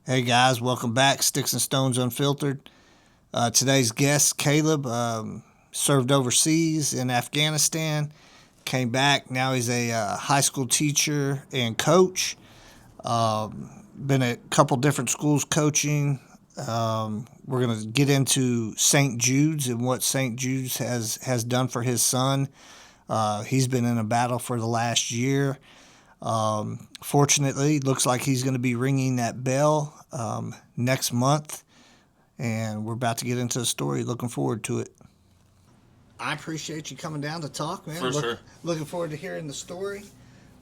Hey guys, welcome back. Sticks and Stones Unfiltered. Today's guest, Kaleb, served overseas in Afghanistan, came back. Now he's a high school teacher and coach. Been at a couple different schools coaching. We're going to get into St. Jude's and what St. Jude's has done for his son. He's been in a battle for the last year. Fortunately, looks like he's going to be ringing that bell next month, and we're about to get into the story. Looking forward to it. I appreciate you coming down to talk, man. For sure. Looking forward to hearing the story.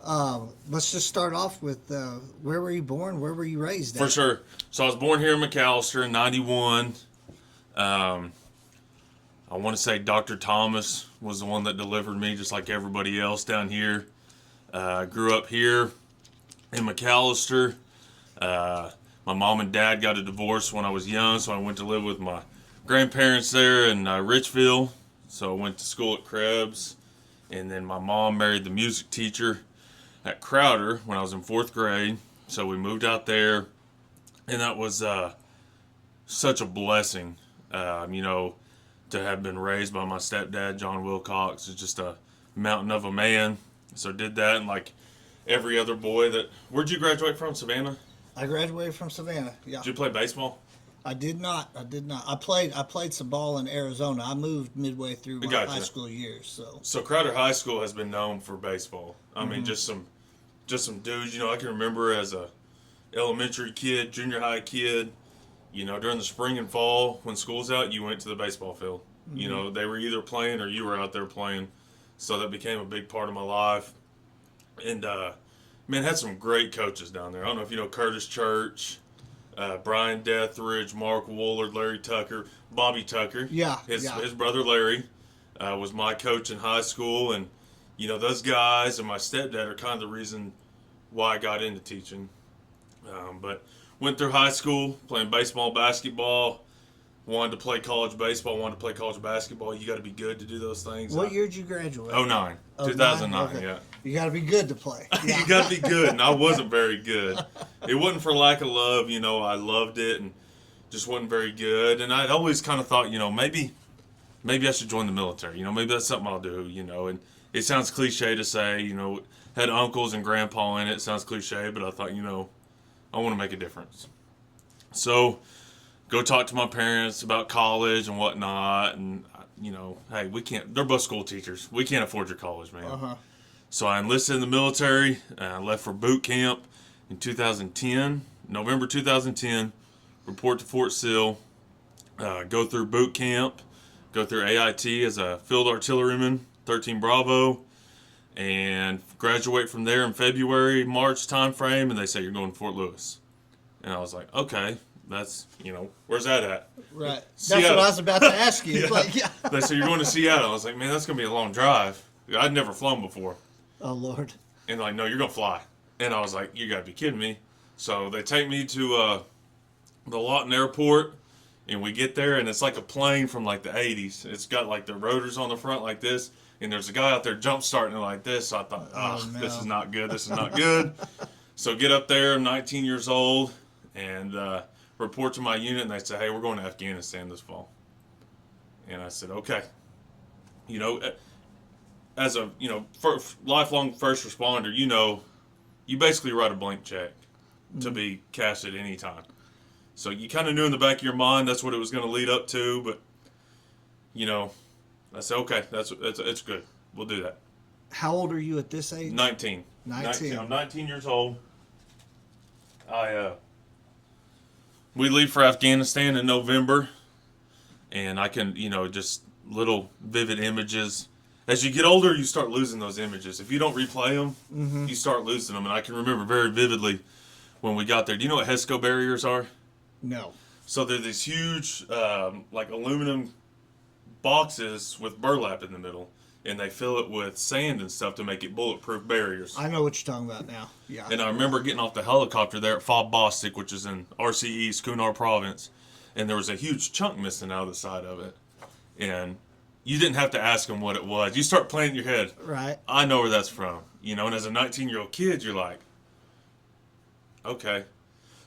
Let's just start off with where were you born? Where were you raised at? For sure. So I was born here in McAllister in 91. I want to say Dr. Thomas was the one that delivered me, just like everybody else down here. I grew up here in McAllister. My mom and dad got a divorce when I was young, so I went to live with my grandparents there in Richville. So I went to school at Krebs, and then my mom married the music teacher at Crowder when I was in 4th grade. So we moved out there, and that was such a blessing, to have been raised by my stepdad, John Wilcox. Is just a mountain of a man. So did that, and like every other boy that... Where'd you graduate from, Savannah? I graduated from Savannah. Yeah. Did you play baseball? I did not. I played some ball in Arizona. I moved midway through my Gotcha. high school years. So Crowder High School has been known for baseball. I mean, just some dudes. I can remember as a elementary kid, junior high kid. During the spring and fall when school's out, you went to the baseball field. They were either playing or you were out there playing. So that became a big part of my life. And had some great coaches down there. I don't know if you know Curtis Church, Brian Deathridge, Mark Woolard, Larry Tucker, Bobby Tucker. Yeah. His brother Larry was my coach in high school. And, those guys and my stepdad are kind of the reason why I got into teaching. But went through high school playing baseball, basketball. Wanted to play college baseball, wanted to play college basketball. You got to be good to do those things. What year did you graduate? 09. 2009, okay. Yeah. You got to be good to play. Yeah. You got to be good, and I wasn't very good. It wasn't for lack of love. I loved it and just wasn't very good. And I'd always kind of thought, maybe I should join the military. Maybe that's something I'll do, And it sounds cliche to say, had uncles and grandpa in it. It sounds cliche, but I thought, I want to make a difference. So go talk to my parents about college and whatnot, and hey, we can't. They're both school teachers. We can't afford your college, man. Uh-huh. So I enlisted in the military. I left for boot camp in 2010, November 2010. Report to Fort Sill. Go through boot camp. Go through AIT as a field artilleryman, 13 Bravo, and graduate from there in February, March timeframe. And they say you're going to Fort Lewis, and I was like, okay. That's, where's that at? Right. Seattle. That's what I was about to ask you. Yeah. They said, you're going to Seattle. I was like, man, that's going to be a long drive. I'd never flown before. Oh, Lord. And like, no, you're going to fly. And I was like, you got to be kidding me. So they take me to the Lawton Airport, and we get there, and it's like a plane from like the 80s. It's got like the rotors on the front like this, and there's a guy out there jump starting it like this. So I thought, no. This is not good. This is not good. So get up there. I'm 19 years old, and report to my unit, and they say, hey, we're going to Afghanistan this fall. And I said, okay. As a lifelong first responder, you basically write a blank check to be cashed at any time. So you kind of knew in the back of your mind that's what it was going to lead up to, but I said, okay, it's good. We'll do that. How old are you at this age? 19. 19. I'm 19 years old. We leave for Afghanistan in November, and I can, just little vivid images. As you get older, you start losing those images. If you don't replay them, you start losing them. And I can remember very vividly when we got there. Do you know what HESCO barriers are? No. So they're these huge, like aluminum boxes with burlap in the middle, and they fill it with sand and stuff to make it bulletproof barriers. I know what you're talking about now. Yeah. And I remember getting off the helicopter there at Fob Bostic, which is in RC East, Kunar Province, and there was a huge chunk missing out of the side of it. And you didn't have to ask them what it was. You start playing in your head. Right. I know where that's from. And as a 19-year-old kid, you're like, okay.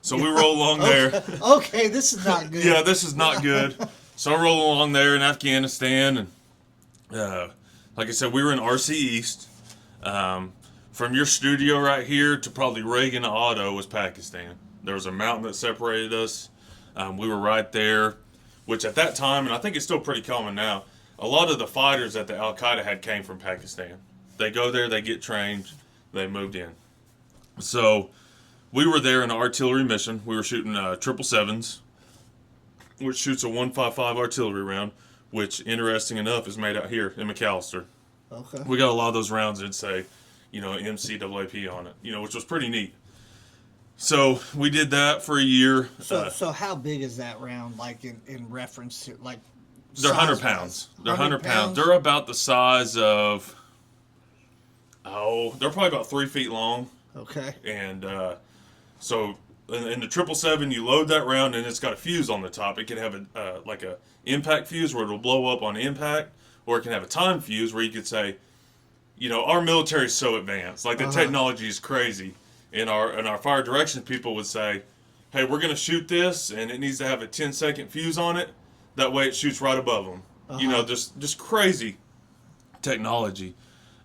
So we roll along there. Okay, this is not good. Yeah, this is not good. So I roll along there in Afghanistan, and like I said, we were in RC East. From your studio right here to probably Reagan Auto was Pakistan. There was a mountain that separated us. We were right there, which at that time, and I think it's still pretty common now, a lot of the fighters that the Al Qaeda had came from Pakistan. They go there, they get trained, they moved in. So we were there in an artillery mission. We were shooting 777s, which shoots a 155 artillery round, which, interesting enough, is made out here in McAllister. Okay. We got a lot of those rounds that say, MCAAP on it, which was pretty neat. So we did that for a year. So how big is that round, like in reference to, like, they're 100 pounds. They're 100 pounds. They're about the size of, they're probably about 3 feet long. Okay. And so in the 777, you load that round, and it's got a fuse on the top. It can have a impact fuse where it'll blow up on impact, or it can have a time fuse where you could say, our military is so advanced. Like, the technology is crazy. And our fire directions people would say, hey, we're going to shoot this, and it needs to have a 10-second fuse on it. That way it shoots right above them. Just crazy technology.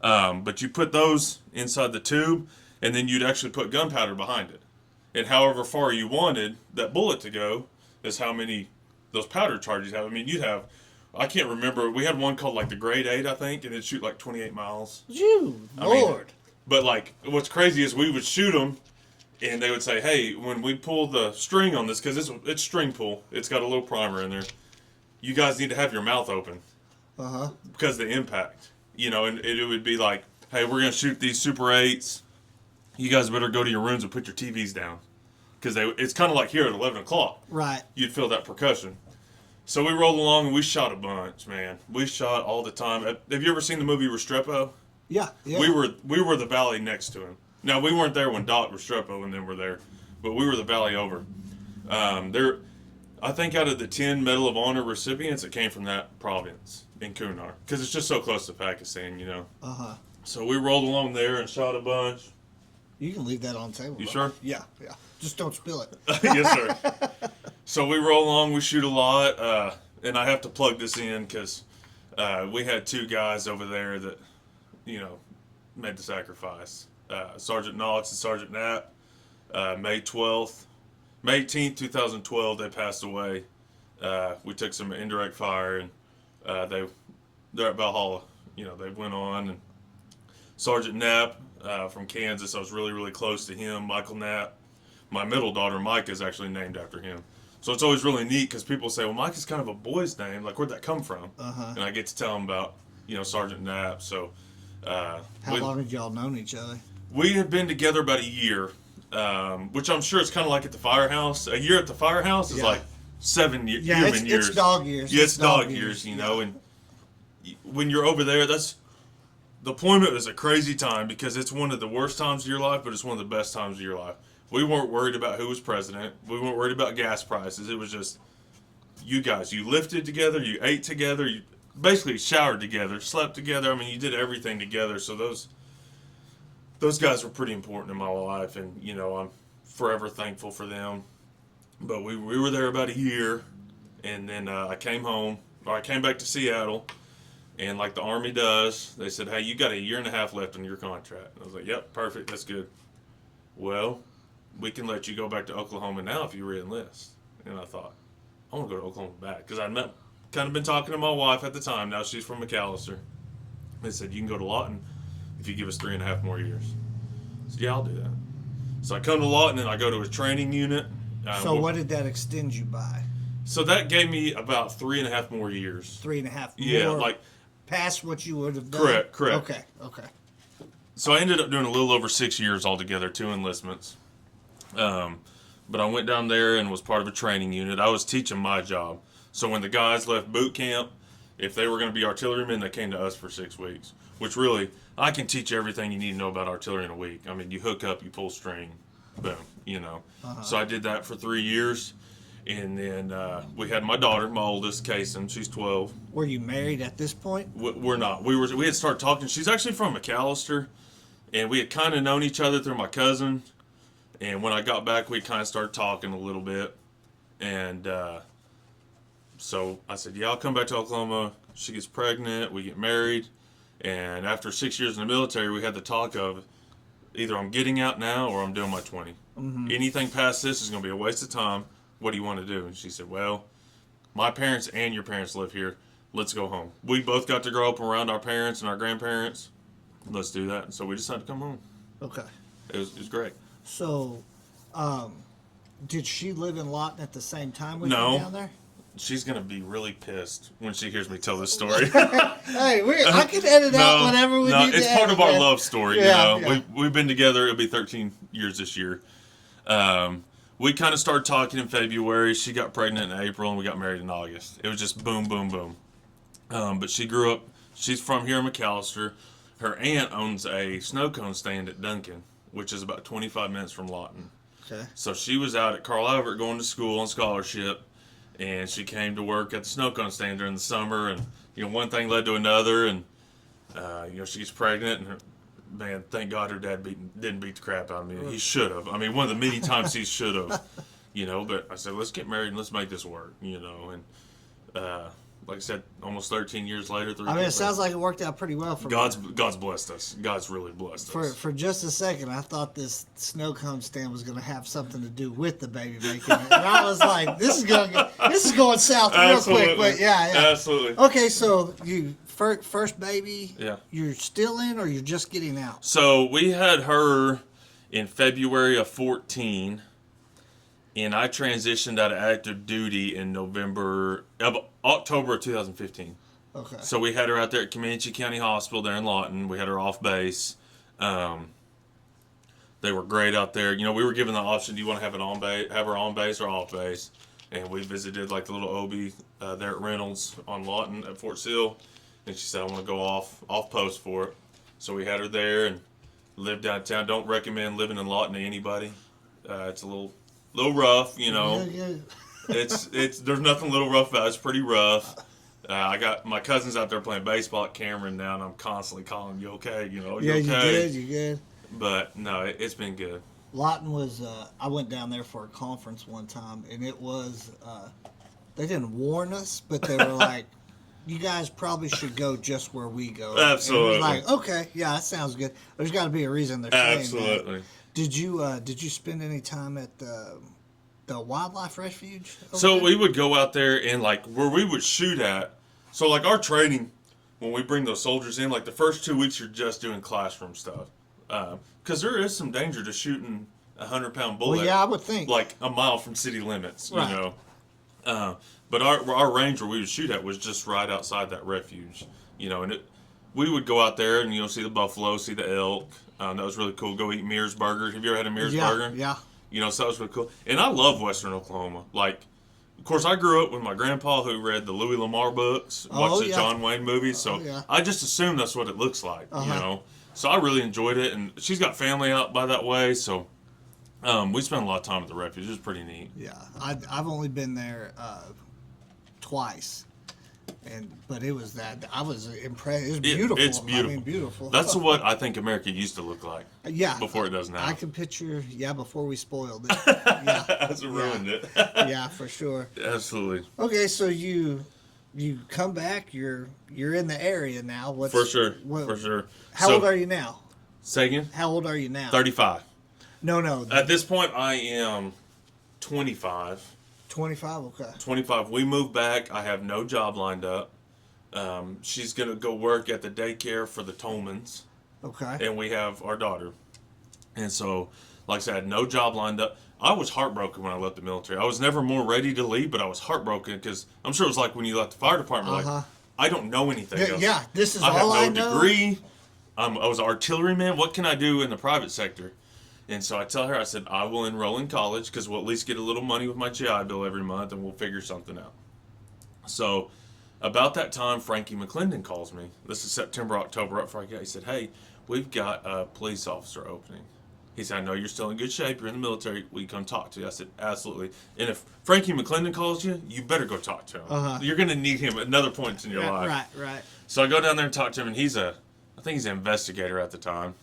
But you put those inside the tube, and then you'd actually put gunpowder behind it. And however far you wanted that bullet to go is how many those powder charges have. I mean, you'd have, I can't remember, we had one called like the Grade 8, I think, and it'd shoot like 28 miles. Jude, Lord. But like, what's crazy is we would shoot them, and they would say, hey, when we pull the string on this, because it's string pull, it's got a little primer in there, you guys need to have your mouth open. Because of the impact. And it would be like, hey, we're going to shoot these Super 8s. You guys better go to your rooms and put your TVs down. Because it's kind of like here at 11 o'clock. Right. You'd feel that percussion. So we rolled along, and we shot a bunch, man. We shot all the time. Have you ever seen the movie Restrepo? Yeah. We were the valley next to him. Now, we weren't there when Doc Restrepo and them were there, but we were the valley over. I think out of the 10 Medal of Honor recipients, it came from that province in Kunar, because it's just so close to Pakistan, So we rolled along there and shot a bunch. You can leave that on the table. You sure? Yeah. Just don't spill it. Yes, sir. So we roll along, we shoot a lot, and I have to plug this in because we had 2 guys over there that, made the sacrifice. Sergeant Knox and Sergeant Knapp, May 18th, 2012, they passed away. We took some indirect fire, and they're at Valhalla. They went on. And Sergeant Knapp from Kansas, I was really, really close to him. Michael Knapp. My middle daughter, Micah, is actually named after him. So it's always really neat because people say, well, Micah's kind of a boy's name. Like, where'd that come from? And I get to tell them about, Sergeant Knapp. So how long had y'all known each other? We have been together about a year. Which I'm sure it's kind of like at the firehouse. A year at the firehouse is like 7 years. Yeah, it's dog years. Yeah, it's dog years, And when you're over there, the deployment was a crazy time because it's one of the worst times of your life, but it's one of the best times of your life. We weren't worried about who was president. We weren't worried about gas prices. It was just you guys. You lifted together. You ate together. You basically showered together, slept together. I mean, you did everything together. So those guys were pretty important in my life, and I'm forever thankful for them. But we were there about a year, and then I came home, or I came back to Seattle, and like the Army does, they said, hey, you got a year and a half left on your contract. And I was like, yep, perfect, that's good. Well, we can let you go back to Oklahoma now if you re-enlist. And I thought, I want to go to Oklahoma back, because I'd kind of been talking to my wife at the time. Now she's from McAllister. They said, you can go to Lawton if you give us 3.5 more years. So yeah, I'll do that. So I come to Lawton and I go to a training unit. So what did that extend you by? So that gave me about 3.5 more years. 3.5 Yeah, more like past what you would have done? Correct. Okay. So I ended up doing a little over 6 years altogether, 2 enlistments. But I went down there and was part of a training unit. I was teaching my job. So when the guys left boot camp, if they were going to be artillerymen, they came to us for 6 weeks. Which really, I can teach you everything you need to know about artillery in a week. I mean, you hook up, you pull string, boom, So I did that for 3 years. And then we had my daughter, my oldest, Kason. She's 12. Were you married at this point? We're not. We had started talking. She's actually from McAllister, and we had kind of known each other through my cousin. And when I got back, we kind of started talking a little bit. And so I said, yeah, I'll come back to Oklahoma. She gets pregnant. We get married. And after 6 years in the military, we had the talk of either I'm getting out now or I'm doing my 20. Mm-hmm. Anything past this is going to be a waste of time. What do you want to do? And she said, well, my parents and your parents live here. Let's go home. We both got to grow up around our parents and our grandparents. Let's do that. And so we decided to come home. Okay. It was great. So, did she live in Lawton at the same time with No. you down there? She's going to be really pissed when she hears me tell this story. Hey, I can edit out whatever we need to it's part edit, of our man. love story. Yeah, you know, yeah. We've been together. It'll be 13 years this year. We kind of started talking in February. She got pregnant in April, and we got married in August. It was just boom, boom, boom. But she grew up. She's from here in McAllister. Her aunt owns a snow cone stand at Duncan, which is about 25 minutes from Lawton. Okay. So she was out at Carl Albert going to school on scholarship, and she came to work at the snow cone stand during the summer, and one thing led to another, and she gets pregnant, and man, thank God her dad didn't beat the crap out of me. He should have. I mean, one of the many times he should have, But I said, let's get married and let's make this work, And like I said, almost 13 years later, it sounds like it worked out pretty well for God's blessed us. God's really blessed us. For just a second, I thought this snow cone stand was going to have something to do with the baby making, and I was like, "This is going south real quick." But yeah, absolutely. Okay, so you first baby, yeah, you're still in, or you're just getting out? So we had her in February of 14, and I transitioned out of active duty in October of 2015. Okay. So we had her out there at Comanche County Hospital there in Lawton. We had her off base. They were great out there. We were given the option: do you want to have her on base or off base? And we visited like the little OB there at Reynolds on Lawton at Fort Sill, and she said, "I want to go off post for it." So we had her there and lived downtown. Don't recommend living in Lawton to anybody. It's a little rough, Yeah. It's there's nothing little rough about it. It's pretty rough. I got my cousins out there playing baseball at Cameron now, and I'm constantly calling, "You okay? You okay?" You good. But no, it's been good. Lawton was. I went down there for a conference one time, and it was. They didn't warn us, but they were like, "You guys probably should go just where we go." Absolutely. And it was like, okay, yeah, that sounds good. There's got to be a reason they're saying that. Absolutely. Did you spend any time at the wildlife refuge? So we would go out there and like where we would shoot at. So like our training, when we bring those soldiers in, like the first 2 weeks you're just doing classroom stuff, because there is some danger to shooting a 100-pound bullet. Well, yeah, I would think like a mile from city limits, Right. But our range where we would shoot at was just right outside that refuge, and we would go out there and see the buffalo, see the elk. That was really cool. Go eat Mears Burger. Have you ever had a Mears Burger? Yeah. So that was really cool. And I love Western Oklahoma. Like, of course, I grew up with my grandpa who read the Louis Lamar books, watched the John Wayne movies. So I just assumed that's what it looks like, So I really enjoyed it. And she's got family out by that way. So we spent a lot of time at the refuge. It was pretty neat. Yeah. I've only been there twice. But it was that I was impressed. It was beautiful. It's beautiful. I mean, beautiful. That's what I think America used to look like. Yeah. Before it does now. I can picture. Yeah, before we spoiled it. Yeah. That's ruined it. Yeah, for sure. Absolutely. Okay, so you come back. You're in the area now. For sure. For sure. How old are you now? Say again. How old are you now? 35. No. At this point, I am 25. 25. Okay. 25. We moved back. I have no job lined up. She's going to go work at the daycare for the Tolmans. Okay. And we have our daughter. And so, like I said, I had no job lined up. I was heartbroken when I left the military. I was never more ready to leave, but I was heartbroken because I'm sure it was like when you left the fire department, like, I don't know anything else. Yeah, this is all I know. I have no degree. I was an artilleryman. What can I do in the private sector? And so I tell her, I said, I will enroll in college because we'll at least get a little money with my GI Bill every month and we'll figure something out. So about that time, Frankie McClendon calls me. This is September, October, up Frankie. He said, hey, we've got a police officer opening. He said, I know you're still in good shape. You're in the military. Will you come talk to you? I said, absolutely. And if Frankie McClendon calls you, you better go talk to him. You're going to need him at another point in your life. Right. So I go down there and talk to him, and I think he's an investigator at the time.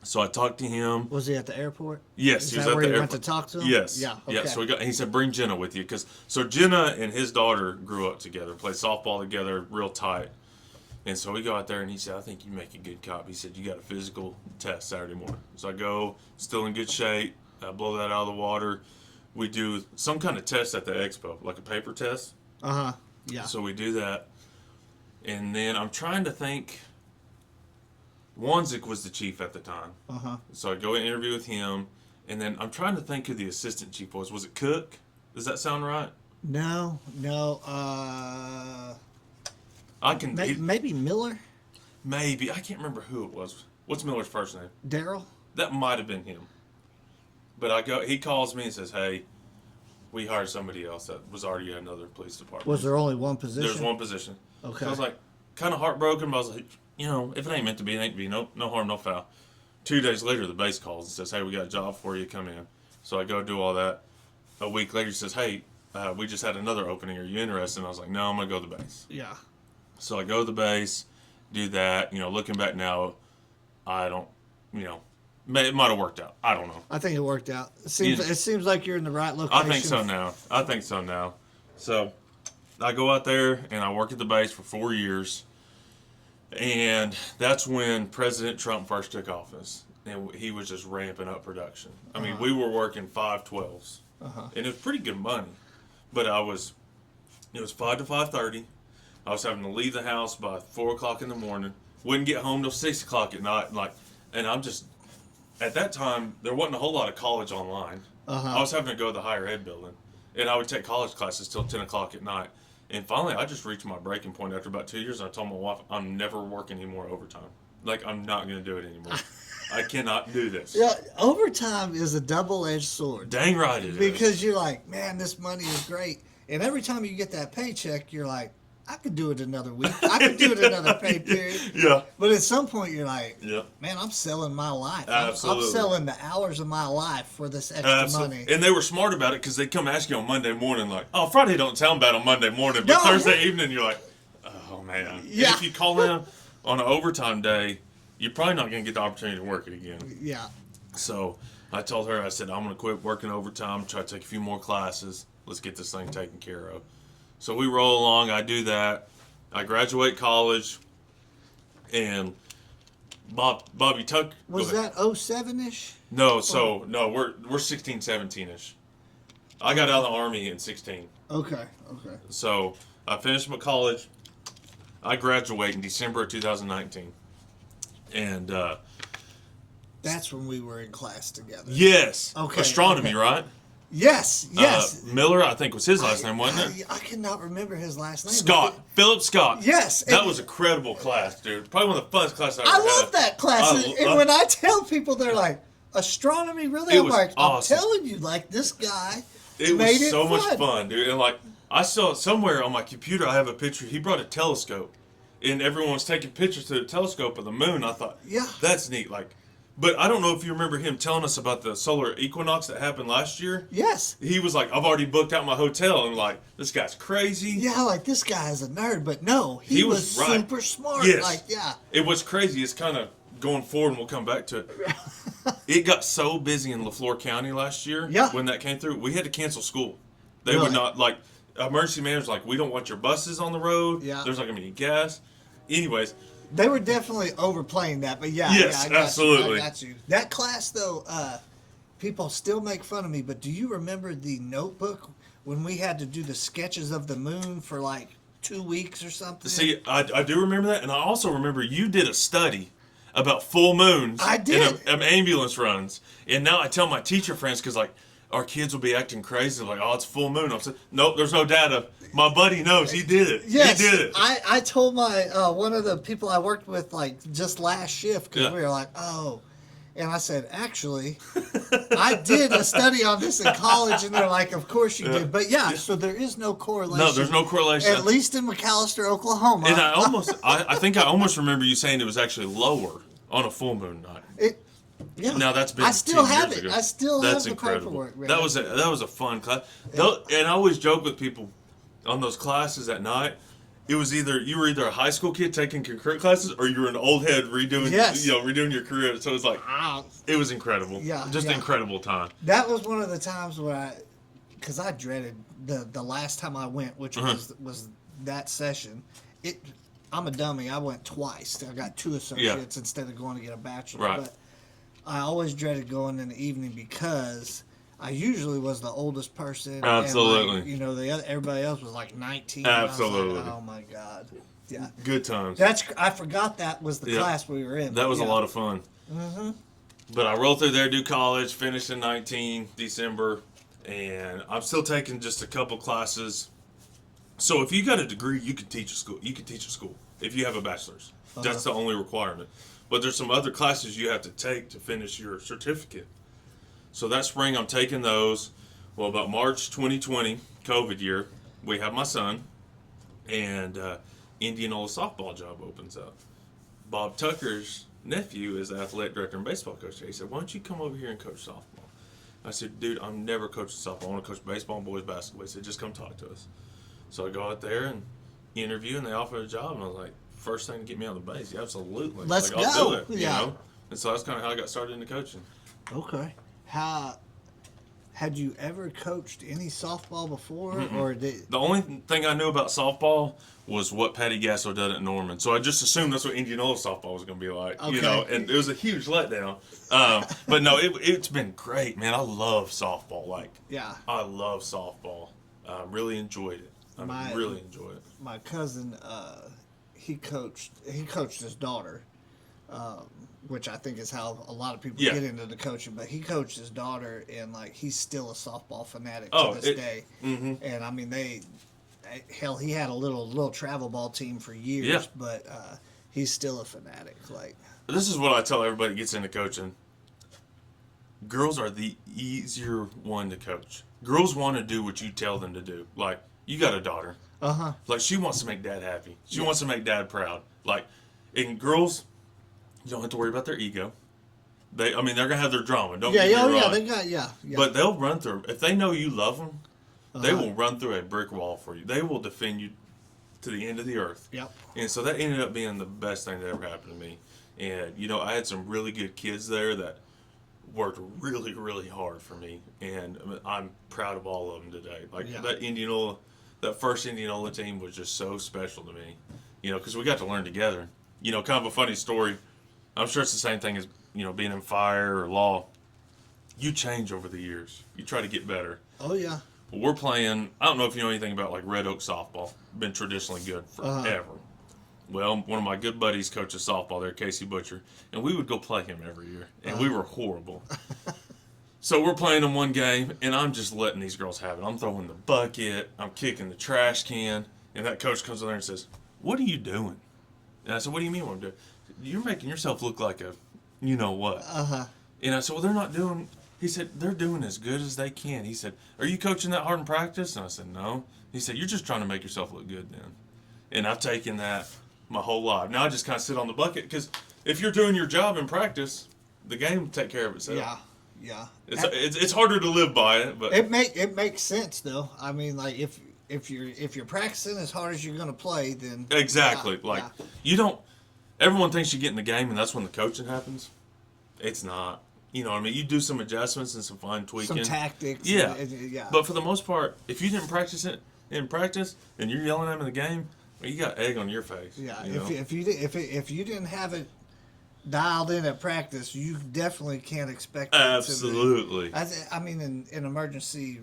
So I talked to him. Was he at the airport? Yes, Is he was that at where the you airport. went to talk to him? Yes. Yeah. Okay. Yeah. So he said, bring Jenna with you, so Jenna and his daughter grew up together, played softball together, real tight. And so we go out there, and he said, I think you make a good cop. He said, you got a physical test Saturday morning. So I go, still in good shape. I blow that out of the water. We do some kind of test at the expo, like a paper test. Yeah. So we do that. And then I'm trying to think. Wanzik was the chief at the time. So I go and interview with him. And then I'm trying to think who the assistant chief was. Was it Cook? Does that sound right? No. I can Maybe Miller? maybe I can't remember who it was. What's Miller's first name? Daryl? That might have been him. But I go. He calls me and says, "Hey, we hired somebody else that was already at another police department." Was there only one position? There's one position. Okay. So I was like, kind of heartbroken, but I was like, if it ain't meant to be, it ain't to be. No harm, no foul. 2 days later, the base calls and says, "Hey, we got a job for you. Come in." So I go do all that. A week later, he says, "Hey, we just had another opening. Are you interested?" And I was like, "No, I'm gonna go to the base." Yeah. So I go to the base, do that. Looking back now, I don't. It might have worked out. I don't know. I think it worked out. It seems like you're in the right location. I think so now. So I go out there and I work at the base for 4 years. And that's when President Trump first took office. And he was just ramping up production. I mean, we were working 5/12s. And it was pretty good money. But it was 5 to 5:30. I was having to leave the house by 4 o'clock in the morning. Wouldn't get home till 6 o'clock at night. And I'm just, at that time, there wasn't a whole lot of college online. I was having to go to the higher ed building. And I would take college classes till 10 o'clock at night. And finally, I just reached my breaking point after about 2 years. I told my wife, I'm never working any more overtime. I'm not going to do it anymore. I cannot do this. Yeah, overtime is a double-edged sword. Dang right it is. Because you're like, man, this money is great. And every time you get that paycheck, you're like, I could do it another week. I could do it another pay period. Yeah. But at some point, you're like, Yeah. man, I'm selling my life. Absolutely. I'm selling the hours of my life for this extra money. And they were smart about it because they come ask you on Monday morning, like, oh, Friday don't sound bad on Monday morning, but No. Thursday evening, you're like, oh, man. Yeah. And if you call in on an overtime day, you're probably not going to get the opportunity to work it again. Yeah. So I told her, I said, I'm going to quit working overtime, try to take a few more classes. Let's get this thing taken care of. So we roll along. I do that. I graduate college. And Bobby Tuck. Was that 07-ish? No, we're 16, 17-ish. I got out of the Army in 16. Okay. So I finished my college. I graduate in December of 2019. And that's when we were in class together. yes. Okay. Astronomy, right? Yes. Miller, I think was his last name, wasn't it? I cannot remember his last name. Scott. Philip Scott. Yes. That was a credible class, dude. Probably one of the funnest classes I ever I had. love that class. And when I tell people, they're like, astronomy, really? It I'm was like, awesome. I'm telling you, like, this guy It made was so it much fun. fun, dude. And I saw it somewhere on my computer. I have a picture. He brought a telescope, and everyone was taking pictures through the telescope of the moon. I thought, Yeah. that's neat. But I don't know if you remember him telling us about the solar equinox that happened last year. Yes. He was like, I've already booked out my hotel, and this guy's crazy. Yeah, like, this guy is a nerd, but no, he was right. super smart. Yes. Like, yeah. It was crazy. It's kind of going forward, and we'll come back to it. It got so busy in LaFleur County last year. Yeah. When that came through, we had to cancel school. They Really? would not, emergency managers we don't want your buses on the road. Yeah. There's not going to be any gas. Anyways. They were definitely overplaying that, but yeah. Yes, I got absolutely. You, I got you. That class, though, people still make fun of me, but do you remember the notebook when we had to do the sketches of the moon for 2 weeks or something? See, I do remember that, and I also remember you did a study about full moons. I did. And ambulance runs. And now I tell my teacher friends, because our kids will be acting crazy, oh, it's full moon. I'm saying, nope, there's no data. My buddy knows. He did it. Yes, He did it. I told my one of the people I worked with just last shift because we were like, oh, and I said, actually, I did a study on this in college, and they're like, of course you did, but so there is no correlation. No, there's no correlation. At least in McAllister, Oklahoma. And I think I almost remember you saying it was actually lower on a full moon night. Yeah. Now that's been. I still 10 have years it. ago. I still That's have the incredible. paperwork. Man. That was a fun class. And I always joke with people on those classes at night. it was either you were either a high school kid taking concurrent classes or you were an old head redoing redoing your career. So it was like it was that just incredible time. That was one of the times where because I dreaded the last time I went, which was that session. I'm a dummy. I went twice. I got 2 associates instead of going to get a bachelor. Right. But I always dreaded going in the evening because I usually was the oldest person. Absolutely. And everybody else was like 19. Absolutely. Like, oh my God. Yeah. Good times. I forgot that was the class we were in. That was a lot of fun. Mm-hmm. But I rolled through there, do college, finished in 19 December, and I'm still taking just a couple classes. So if you got a degree, you can teach a school. You can teach a school if you have a bachelor's. That's the only requirement. But there's some other classes you have to take to finish your certificate. So that spring, I'm taking those. Well, about March 2020, COVID year, we have my son, and Indianola softball job opens up. Bob Tucker's nephew is the athletic director and baseball coach there. He said, why don't you come over here and coach softball? I said, dude, I'm never coaching softball. I want to coach baseball and boys basketball. He said, just come talk to us. So I go out there and interview, and they offer a job, and I was like, first thing to get me on the base, absolutely. Let's go. I'll do it, yeah. You know? And so that's kind of how I got started into coaching. Okay. Had you ever coached any softball before, The only thing I knew about softball was what Patty Gasso did at Norman. So I just assumed that's what Indianola softball was going to be like, and it was a huge letdown. But no, it's been great, man. I love softball. I love softball. I really enjoyed it. Really enjoy it. My cousin, he coached his daughter, which I think is how a lot of people get into the coaching. But he coached his daughter, and he's still a softball fanatic to this day. Mm-hmm. And I mean, he had a little travel ball team for years, but he's still a fanatic. This is what I tell everybody that gets into coaching. Girls are the easier one to coach. Girls want to do what you tell them to do. You got a daughter. She wants to make dad happy. She wants to make dad proud. And girls, you don't have to worry about their ego. They're gonna have their drama. Don't get me wrong. They got But they'll run through. If they know you love them, they will run through a brick wall for you. They will defend you to the end of the earth. Yep. And so that ended up being the best thing that ever happened to me. And I had some really good kids there that worked really, really hard for me, and I'm proud of all of them today. That first Indianola team was just so special to me, because we got to learn together. Kind of a funny story. I'm sure it's the same thing as being in fire or law. You change over the years. You try to get better. Oh yeah. Well, we're playing. I don't know if you know anything about Red Oak softball. Been traditionally good forever. Well, one of my good buddies coaches softball there, Casey Butcher, and we would go play him every year, and we were horrible. So we're playing them one game, and I'm just letting these girls have it. I'm throwing the bucket, I'm kicking the trash can, and that coach comes in there and says, what are you doing? And I said, what do you mean what I'm doing? You're making yourself look like a you-know-what. And I said, well, they're not doing... He said, they're doing as good as they can. He said, are you coaching that hard in practice? And I said, no. He said, you're just trying to make yourself look good then. And I've taken that my whole life. Now I just kind of sit on the bucket, because if you're doing your job in practice, the game will take care of itself. Yeah. It's harder to live by it, but it makes sense though. I mean, if you're practicing as hard as you're going to play, then exactly. You don't. Everyone thinks you get in the game, and that's when the coaching happens. It's not. You do some adjustments and some fine tweaking, some tactics. Yeah. Yeah. But for the most part, if you didn't practice it in practice and you're yelling at them in the game, well, you got egg on your face. Yeah. If you didn't have it dialed in at practice, you definitely can't expect it. Absolutely. I mean, in emergency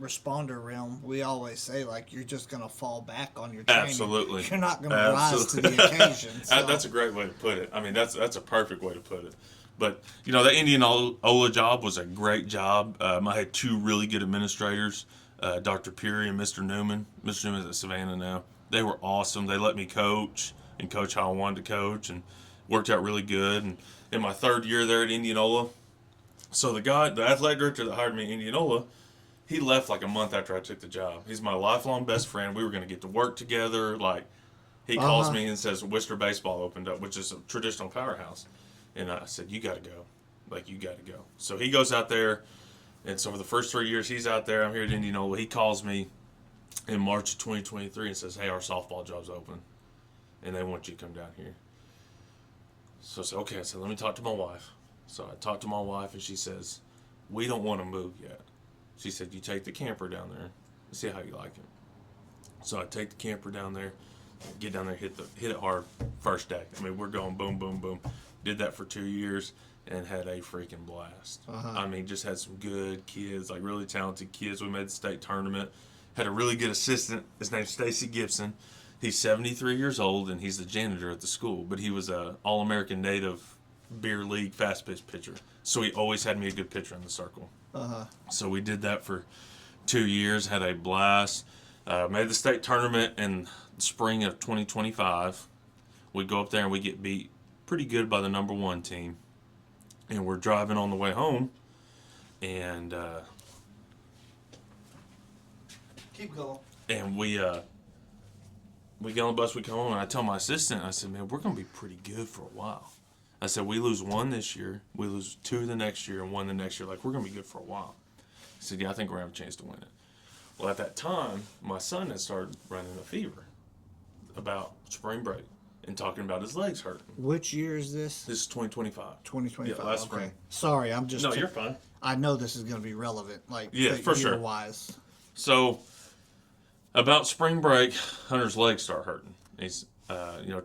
responder realm, we always say you're just going to fall back on your training. Absolutely. You're not going to rise to the occasion. So. That's a great way to put it. I mean, that's a perfect way to put it. But the Indianola job was a great job. I had 2 really good administrators, Dr. Peary and Mr. Newman. Mr. Newman's at Savannah now. They were awesome. They let me coach how I wanted to coach, and worked out really good. And in my 3rd year there at Indianola, so the athletic director that hired me at Indianola, he left a month after I took the job. He's my lifelong best friend. We were going to get to work together. He calls me and says Worcester Baseball opened up, which is a traditional powerhouse. And I said, you got to go. You got to go. So he goes out there. And so for the first 3 years he's out there, I'm here at Indianola. He calls me in March of 2023 and says, hey, our softball job's open, and they want you to come down here. So I said, okay. I said, let me talk to my wife. So I talked to my wife, and she says, we don't want to move yet. She said, you take the camper down there and see how you like it. So I take the camper down there, get down there, hit it hard first day. I mean, we're going boom, boom, boom. Did that for 2 years and had a freaking blast. I mean, just had some good kids, like really talented kids. We made the state tournament. Had a really good assistant. His name's Stacy Gibson. He's 73 years old, and he's the janitor at the school. But he was a All-American Native Beer League fast pitch pitcher. So he always had me a good pitcher in the circle. So we did that for 2 years, had a blast. Made the state tournament in the spring of 2025. We go up there and we get beat pretty good by the number 1 team. And we're driving on the way home, and keep going. And we get on the bus, we come home, and I tell my assistant, I said, man, we're going to be pretty good for a while. I said, we lose 1 this year, we lose 2 the next year, and 1 the next year. Like, we're going to be good for a while. He said, yeah, I think we're going to have a chance to win it. Well, at that time, my son had started running a fever about spring break and talking about his legs hurting. Which year is this? This is 2025. 2025. Yeah, last okay. spring. Sorry, I'm just. No, you're fine. I know this is going to be relevant, like yeah, for sure. Wise. So, about spring break, Hunter's legs start hurting. He's,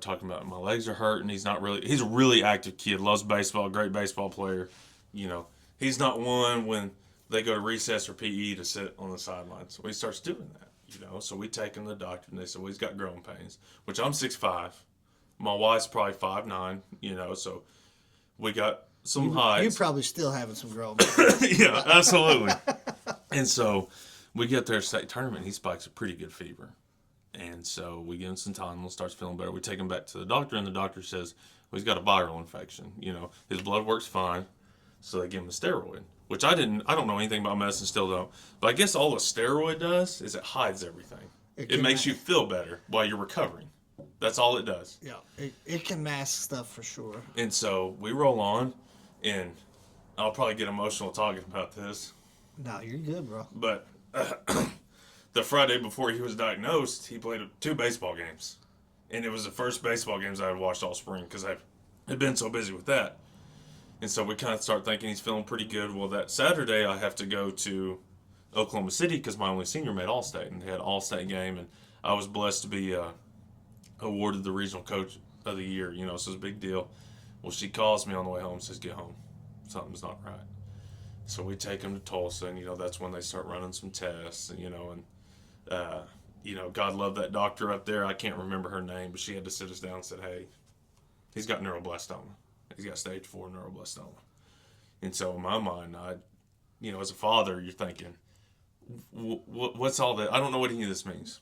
talking about my legs are hurting. He's a really active kid, loves baseball, great baseball player. He's not one when they go to recess or PE to sit on the sidelines. So he starts doing that, So we take him to the doctor, and they said, well, he's got growing pains, which I'm 6'5". My wife's probably 5'9", so we got some heights. You're probably still having some growing pains. Yeah, absolutely. And so we get there state tournament, he spikes a pretty good fever. And so we give him some Tylenol, starts feeling better. We take him back to the doctor, and the doctor says, well, he's got a viral infection. His blood works fine. So they give him a steroid, which I don't know anything about medicine, still don't. But I guess all a steroid does is it hides everything. It makes you feel better while you're recovering. That's all it does. Yeah, it can mask stuff for sure. And so we roll on, and I'll probably get emotional talking about this. No, you're good, bro. But the Friday before he was diagnosed, he played 2 baseball games. And it was the first baseball games I had watched all spring because I had been so busy with that. And so we kind of start thinking he's feeling pretty good. Well, that Saturday I have to go to Oklahoma City because my only senior made All-State, and they had an All-State game, and I was blessed to be awarded the regional coach of the year, so it's a big deal. Well, she calls me on the way home and says, get home. Something's not right. So we take him to Tulsa, and, that's when they start running some tests, God love that doctor up there. I can't remember her name, but she had to sit us down and said, hey, he's got neuroblastoma. He's got stage 4 neuroblastoma. And so in my mind, as a father, you're thinking, what's all that? I don't know what any of this means.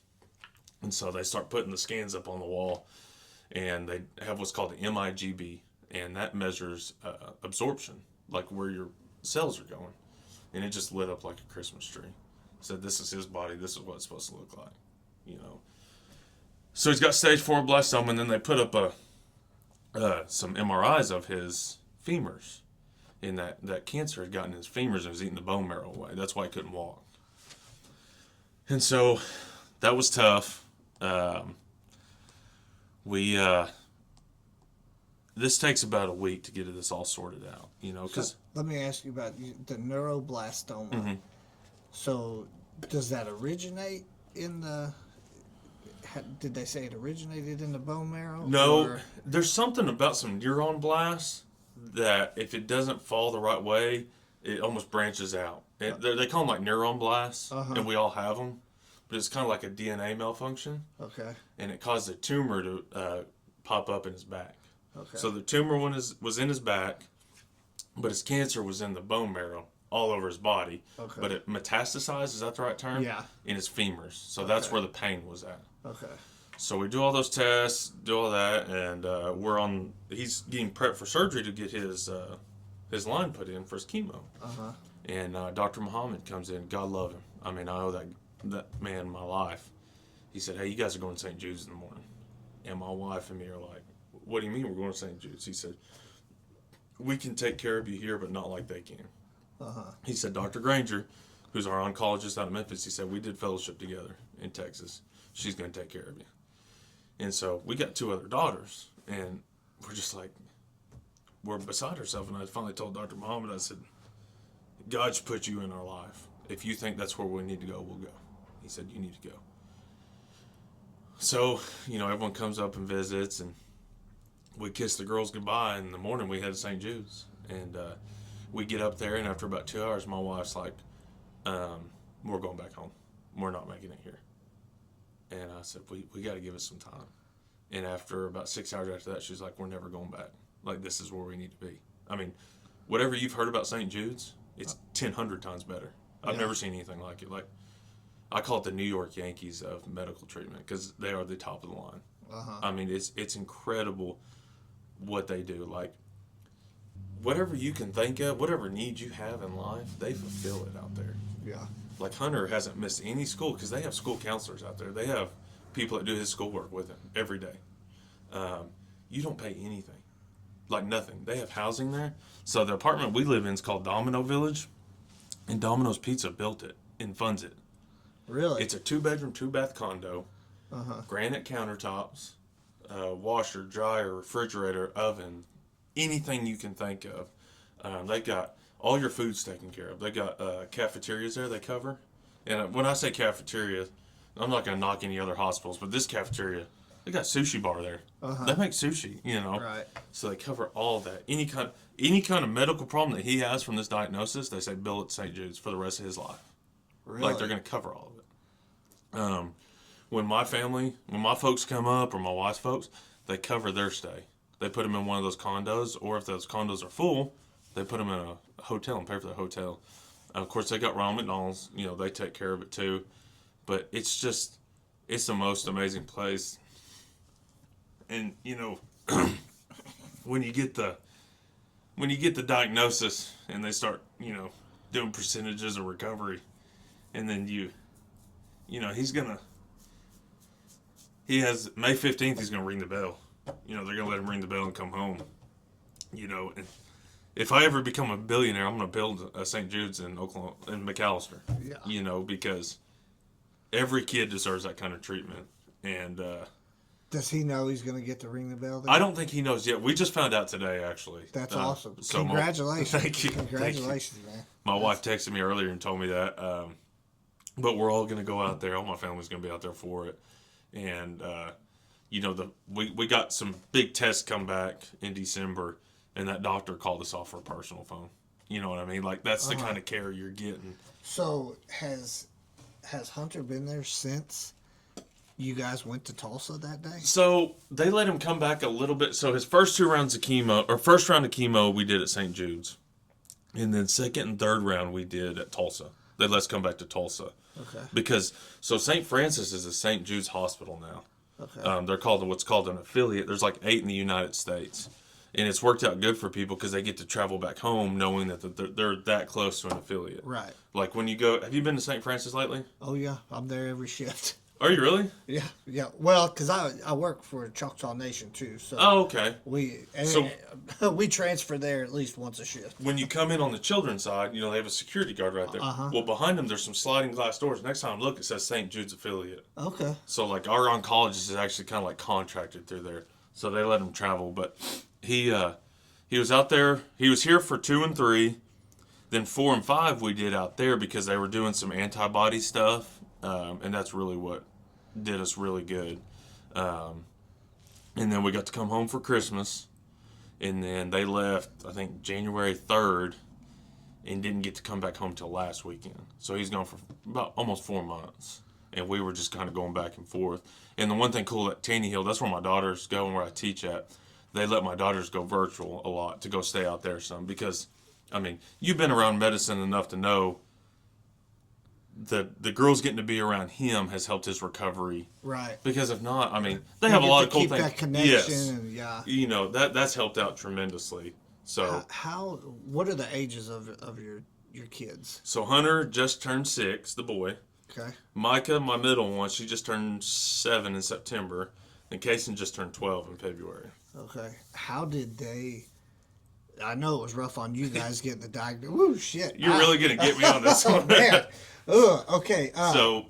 And so they start putting the scans up on the wall, and they have what's called the MIGB, and that measures absorption, like where your cells are going. And it just lit up like a Christmas tree. Said, this is his body. This is what it's supposed to look like, So he's got stage 4 blastoma, and then they put up some MRIs of his femurs. And that cancer had gotten his femurs and was eating the bone marrow away. That's why he couldn't walk. And so that was tough. This takes about a week to get this all sorted out, because... So, let me ask you about the neuroblastoma. Mm-hmm. So does that originate in the... Did they say it originated in the bone marrow? No, or? There's something about some neuron blasts that if it doesn't fall the right way, it almost branches out. They call them like neuron blasts, and we all have them. But it's kind of like a DNA malfunction. Okay. And it caused a tumor to pop up in his back. Okay. So the tumor was in his back, but his cancer was in the bone marrow all over his body. Okay. But it metastasized, is that the right term? Yeah. In his femurs. So that's where the pain was at. Okay. So we do all those tests, do all that, and he's getting prepped for surgery to get his line put in for his chemo. And Dr. Muhammad comes in. God love him. I mean, I owe that man my life. He said, hey, you guys are going to St. Jude's in the morning. And my wife and me are like, what do you mean we're going to St. Jude's? He said, we can take care of you here, but not like they can. He said, Dr. Granger, who's our oncologist out of Memphis, he said, we did fellowship together. in Texas. She's going to take care of you. And so we got 2 other daughters, and we're just like, we're beside ourselves. And I finally told Dr. Muhammad, I said, God's put you in our life. If you think that's where we need to go, we'll go. He said, you need to go. So, everyone comes up and visits, and we kiss the girls goodbye. And in the morning, we head to St. Jude's. And we get up there, and after about 2 hours, my wife's like, we're going back home. We're not making it here. And I said, we got to give us some time. And after about 6 hours after that, she's like, we're never going back. Like, this is where we need to be. I mean, whatever you've heard about St. Jude's, it's 1,000 times better. I've never seen anything like it. Like, I call it the New York Yankees of medical treatment because they are the top of the line. I mean, it's incredible what they do. Like, whatever you can think of, whatever needs you have in life, they fulfill it out there. Yeah. Like, Hunter hasn't missed any school because they have school counselors out there. They have people that do his schoolwork with him every day. You don't pay anything. Like, nothing. They have housing there. So the apartment we live in is called Domino Village, and Domino's Pizza built it and funds it. Really? It's a 2-bedroom, 2-bath condo, granite countertops, washer, dryer, refrigerator, oven, anything you can think of. They got all your food's taken care of. They got cafeterias there they cover. And when I say cafeteria, I'm not going to knock any other hospitals, but this cafeteria, they got sushi bar there. They make sushi, Right. So they cover all of that. Any kind of medical problem that he has from this diagnosis, they say bill at St. Jude's for the rest of his life. Really? Like, they're going to cover all of it. When my folks come up, or my wife's folks, they cover their stay. They put them in one of those condos, or if those condos are full, they put them in a hotel and pay for the hotel. Of course, they got Ronald McDonald's. They take care of it too. But it's the most amazing place. And, when you get the diagnosis and they start, doing percentages of recovery, and then he has May 15th, he's going to ring the bell. They're going to let him ring the bell and come home. And if I ever become a billionaire, I'm going to build a St. Jude's in Oklahoma, in McAllister. Yeah. Because every kid deserves that kind of treatment. And does he know he's going to get to ring the bell then? I don't think he knows yet. We just found out today, actually. That's awesome. So Congratulations. Thank you. Congratulations, man. My wife texted me earlier and told me that. But we're all going to go out there. All my family's going to be out there for it. And, we got some big tests come back in December, and that doctor called us off for a personal phone. You know what I mean? Like, that's the kind of care you're getting. So has Hunter been there since you guys went to Tulsa that day? So they let him come back a little bit. So his first round of chemo we did at St. Jude's. And then second and third round we did at Tulsa. They let us come back to Tulsa. Okay. Because, St. Francis is a St. Jude's hospital now. Okay. They're called what's called an affiliate. There's like 8 in the United States. And it's worked out good for people because they get to travel back home knowing that they're that close to an affiliate. Right. Like when you go, have you been to St. Francis lately? Oh, yeah. I'm there every shift. Are you really? Yeah. Well, because I work for Choctaw Nation, too. So Oh, okay. we transfer there at least once a shift. When you come in on the children's side, they have a security guard right there. Well, behind them, there's some sliding glass doors. Next time I look, it says St. Jude's affiliate. Okay. So, like, our oncologist is actually kind of like contracted through there. So they let him travel. But he was out there. He was here for 2 and 3. Then 4 and 5 we did out there because they were doing some antibody stuff. And that's really what did us really good. And then we got to come home for Christmas. And then they left, I think, January 3rd and didn't get to come back home till last weekend. So he's gone for about almost 4 months. And we were just kind of going back and forth. And the one thing cool at Taney Hill, that's where my daughters go and where I teach at. They let my daughters go virtual a lot to go stay out there some. Because, you've been around medicine enough to know the girls getting to be around him has helped his recovery. Right. Because if not, they have a lot of cool things. That connection. Yes. And, yeah. That's helped out tremendously. So what are the ages of your kids? So Hunter just turned 6, the boy. Okay. Micah, my middle one, she just turned 7 in September, and Kason just turned 12 in February. Okay. How did they? I know it was rough on you guys getting the diagnosis. Woo, shit. You're really going to get me on this Oh, one. man. Ugh, okay.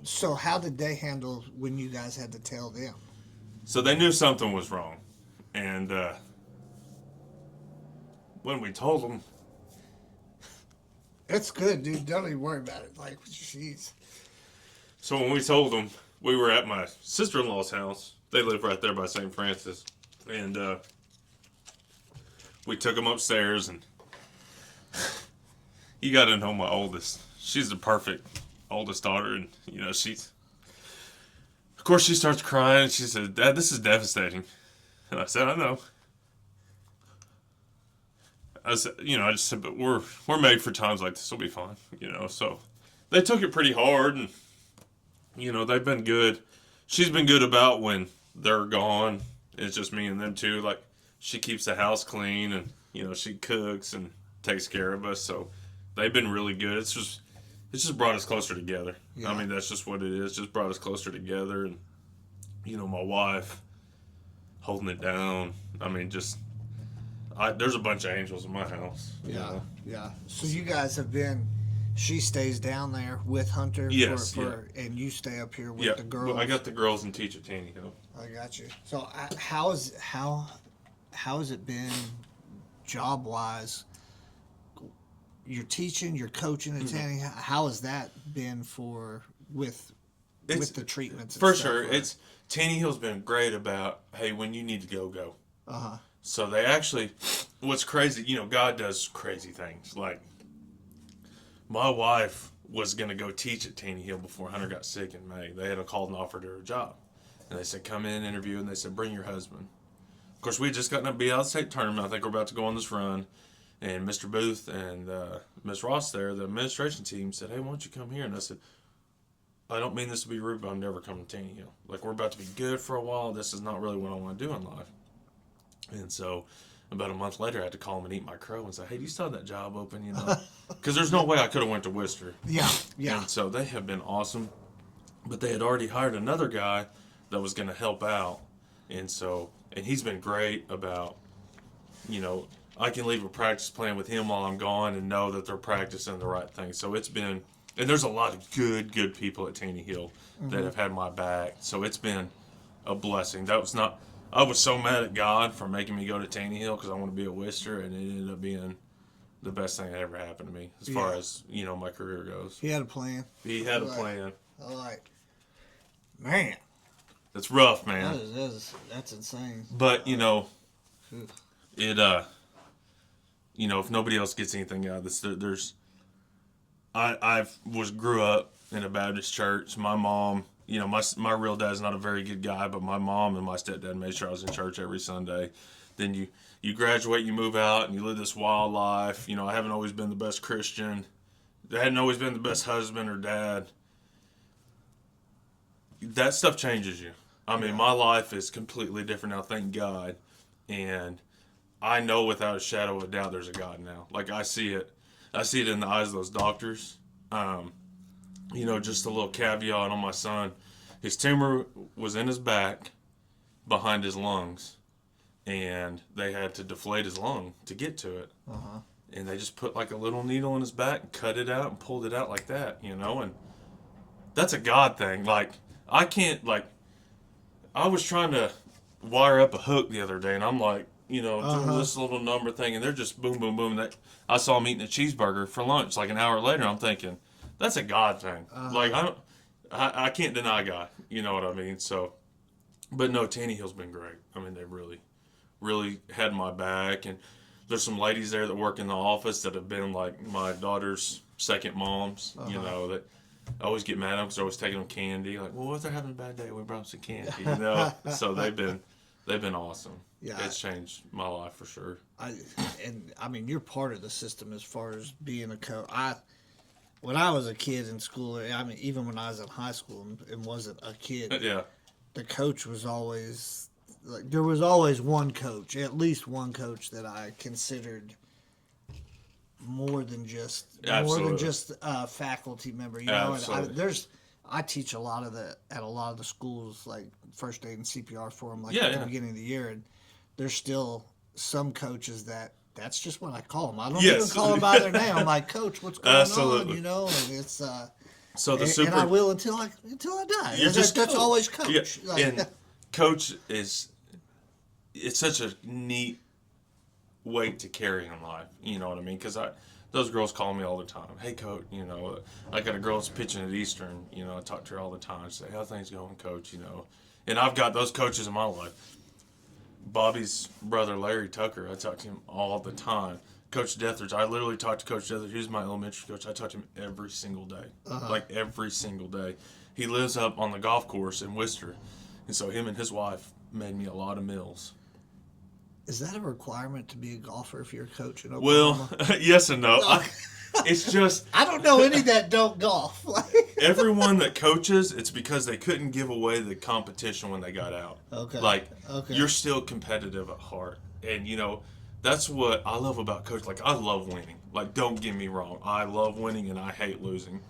So how did they handle when you guys had to tell them? So they knew something was wrong. And when we told them, It's good, dude. Don't even worry about it. Like, jeez. so when we told them, we were at my sister-in-law's house. They live right there by St. Francis. And we took them upstairs, and you got to know my oldest. She's the perfect oldest daughter, and, you know, of course, she starts crying. She said, "Dad, this is devastating." And I said, "I know." I just said, "But we're made for times like this. We'll be fine." So they took it pretty hard, and they've been good. She's been good about when they're gone. It's just me and them too. Like, she keeps the house clean, and she cooks and takes care of us. So they've been really good. It's just brought us closer together. Yeah. I mean, that's just what it is. Just brought us closer together, and my wife holding it down. I mean, there's a bunch of angels in my house. Yeah, yeah. So you guys have been. She stays down there with Hunter. Yes, and you stay up here with the girls. Well, I got the girls and teach at Taney Hill. I got you. So how has it been, job wise? You're teaching, you're coaching at Taney. How has that been with the treatments? For sure, Taney Hill's been great about, hey, when you need to go. So they actually, what's crazy, God does crazy things. Like, my wife was going to go teach at Taney Hill before Hunter got sick in May. They had called and offered her a job. And they said, come in and interview. And they said, bring your husband. Of course, we had just gotten a BL state tournament. I think we're about to go on this run. And Mr. Booth and Miss Ross there, the administration team, said, hey, why don't you come here? And I said, I don't mean this to be rude, but I'm never coming to Taney Hill. Like, we're about to be good for a while. This is not really what I want to do in life. And so about a month later, I had to call him and eat my crow and say, hey, do you still have that job open? Because there's no way I could have went to Worcester. Yeah. And so they have been awesome. But they had already hired another guy that was going to help out. And he's been great about, I can leave a practice plan with him while I'm gone and know that they're practicing the right thing. So it's been, and there's a lot of good people at Taney Hill that have had my back. So it's been a blessing. I was so mad at God for making me go to Taney Hill because I want to be a Worcester, and it ended up being the best thing that ever happened to me as far as, my career goes. He had a plan. He had a plan. I like. Man. That's rough, man. That's insane. But, if nobody else gets anything out of this, I grew up in a Baptist church. My mom, my real dad's not a very good guy, but my mom and my stepdad made sure I was in church every Sunday. Then you graduate, you move out, and you live this wild life. I haven't always been the best Christian. I hadn't always been the best husband or dad. That stuff changes you. I mean, my life is completely different now, thank God. And I know without a shadow of a doubt there's a God now. Like, I see it in the eyes of those doctors. Just a little caveat on my son. His tumor was in his back behind his lungs, and they had to deflate his lung to get to it. And they just put like a little needle in his back, cut it out, and pulled it out like that, and that's a God thing. Like, I can't, I was trying to wire up a hook the other day, and I'm like, doing this little number thing, and they're just boom, boom, boom. I saw them eating a cheeseburger for lunch like an hour later. I'm thinking, that's a God thing. I can't deny God. You know what I mean? So, but no, Taney Hill's been great. I mean, they really, really had my back. And there's some ladies there that work in the office that have been like my daughter's second moms, that I always get mad at them because they're always taking them candy. Like, well, what if they're having a bad day? We brought them some candy, So they've been awesome. Yeah, it's changed my life for sure. I mean, you're part of the system as far as being a coach. When I was a kid in school, I mean, even when I was in high school and wasn't a kid, the coach was always there was always one coach, at least one coach that I considered more than just a faculty member. I teach a lot of at a lot of the schools, like first aid and CPR for them, at the beginning of the year, and there's still some coaches that that's just what I call them. I don't Yes. even call them by their name. I'm like, Coach, what's going Absolutely. on? You know, and it's So the and I will until I die. You're just That's Coach. always Coach. Yeah. Like, And Coach it's such a neat weight to carry in life. You know what I mean? Because those girls call me all the time. Hey, Coach, you know, I got a girl that's pitching at Eastern. You know, I talk to her all the time. I say, how things going, Coach? You know, and I've got those coaches in my life. Bobby's brother, Larry Tucker, I talk to him all the time. Coach Dethridge, I literally talk to Coach Dethridge. He's my elementary coach. I talk to him every single day. Like every single day. He lives up on the golf course in Worcester. And so him and his wife made me a lot of meals. is that a requirement to be a golfer if you're a coach in Oklahoma? Well, yes and no. It's just I don't know any that don't golf. everyone that coaches, it's because they couldn't give away the competition when they got out. Okay. Like, Okay. you're still competitive at heart. And, you know, that's what I love about coach. Like, I love winning. Like, don't get me wrong. I love winning and I hate losing.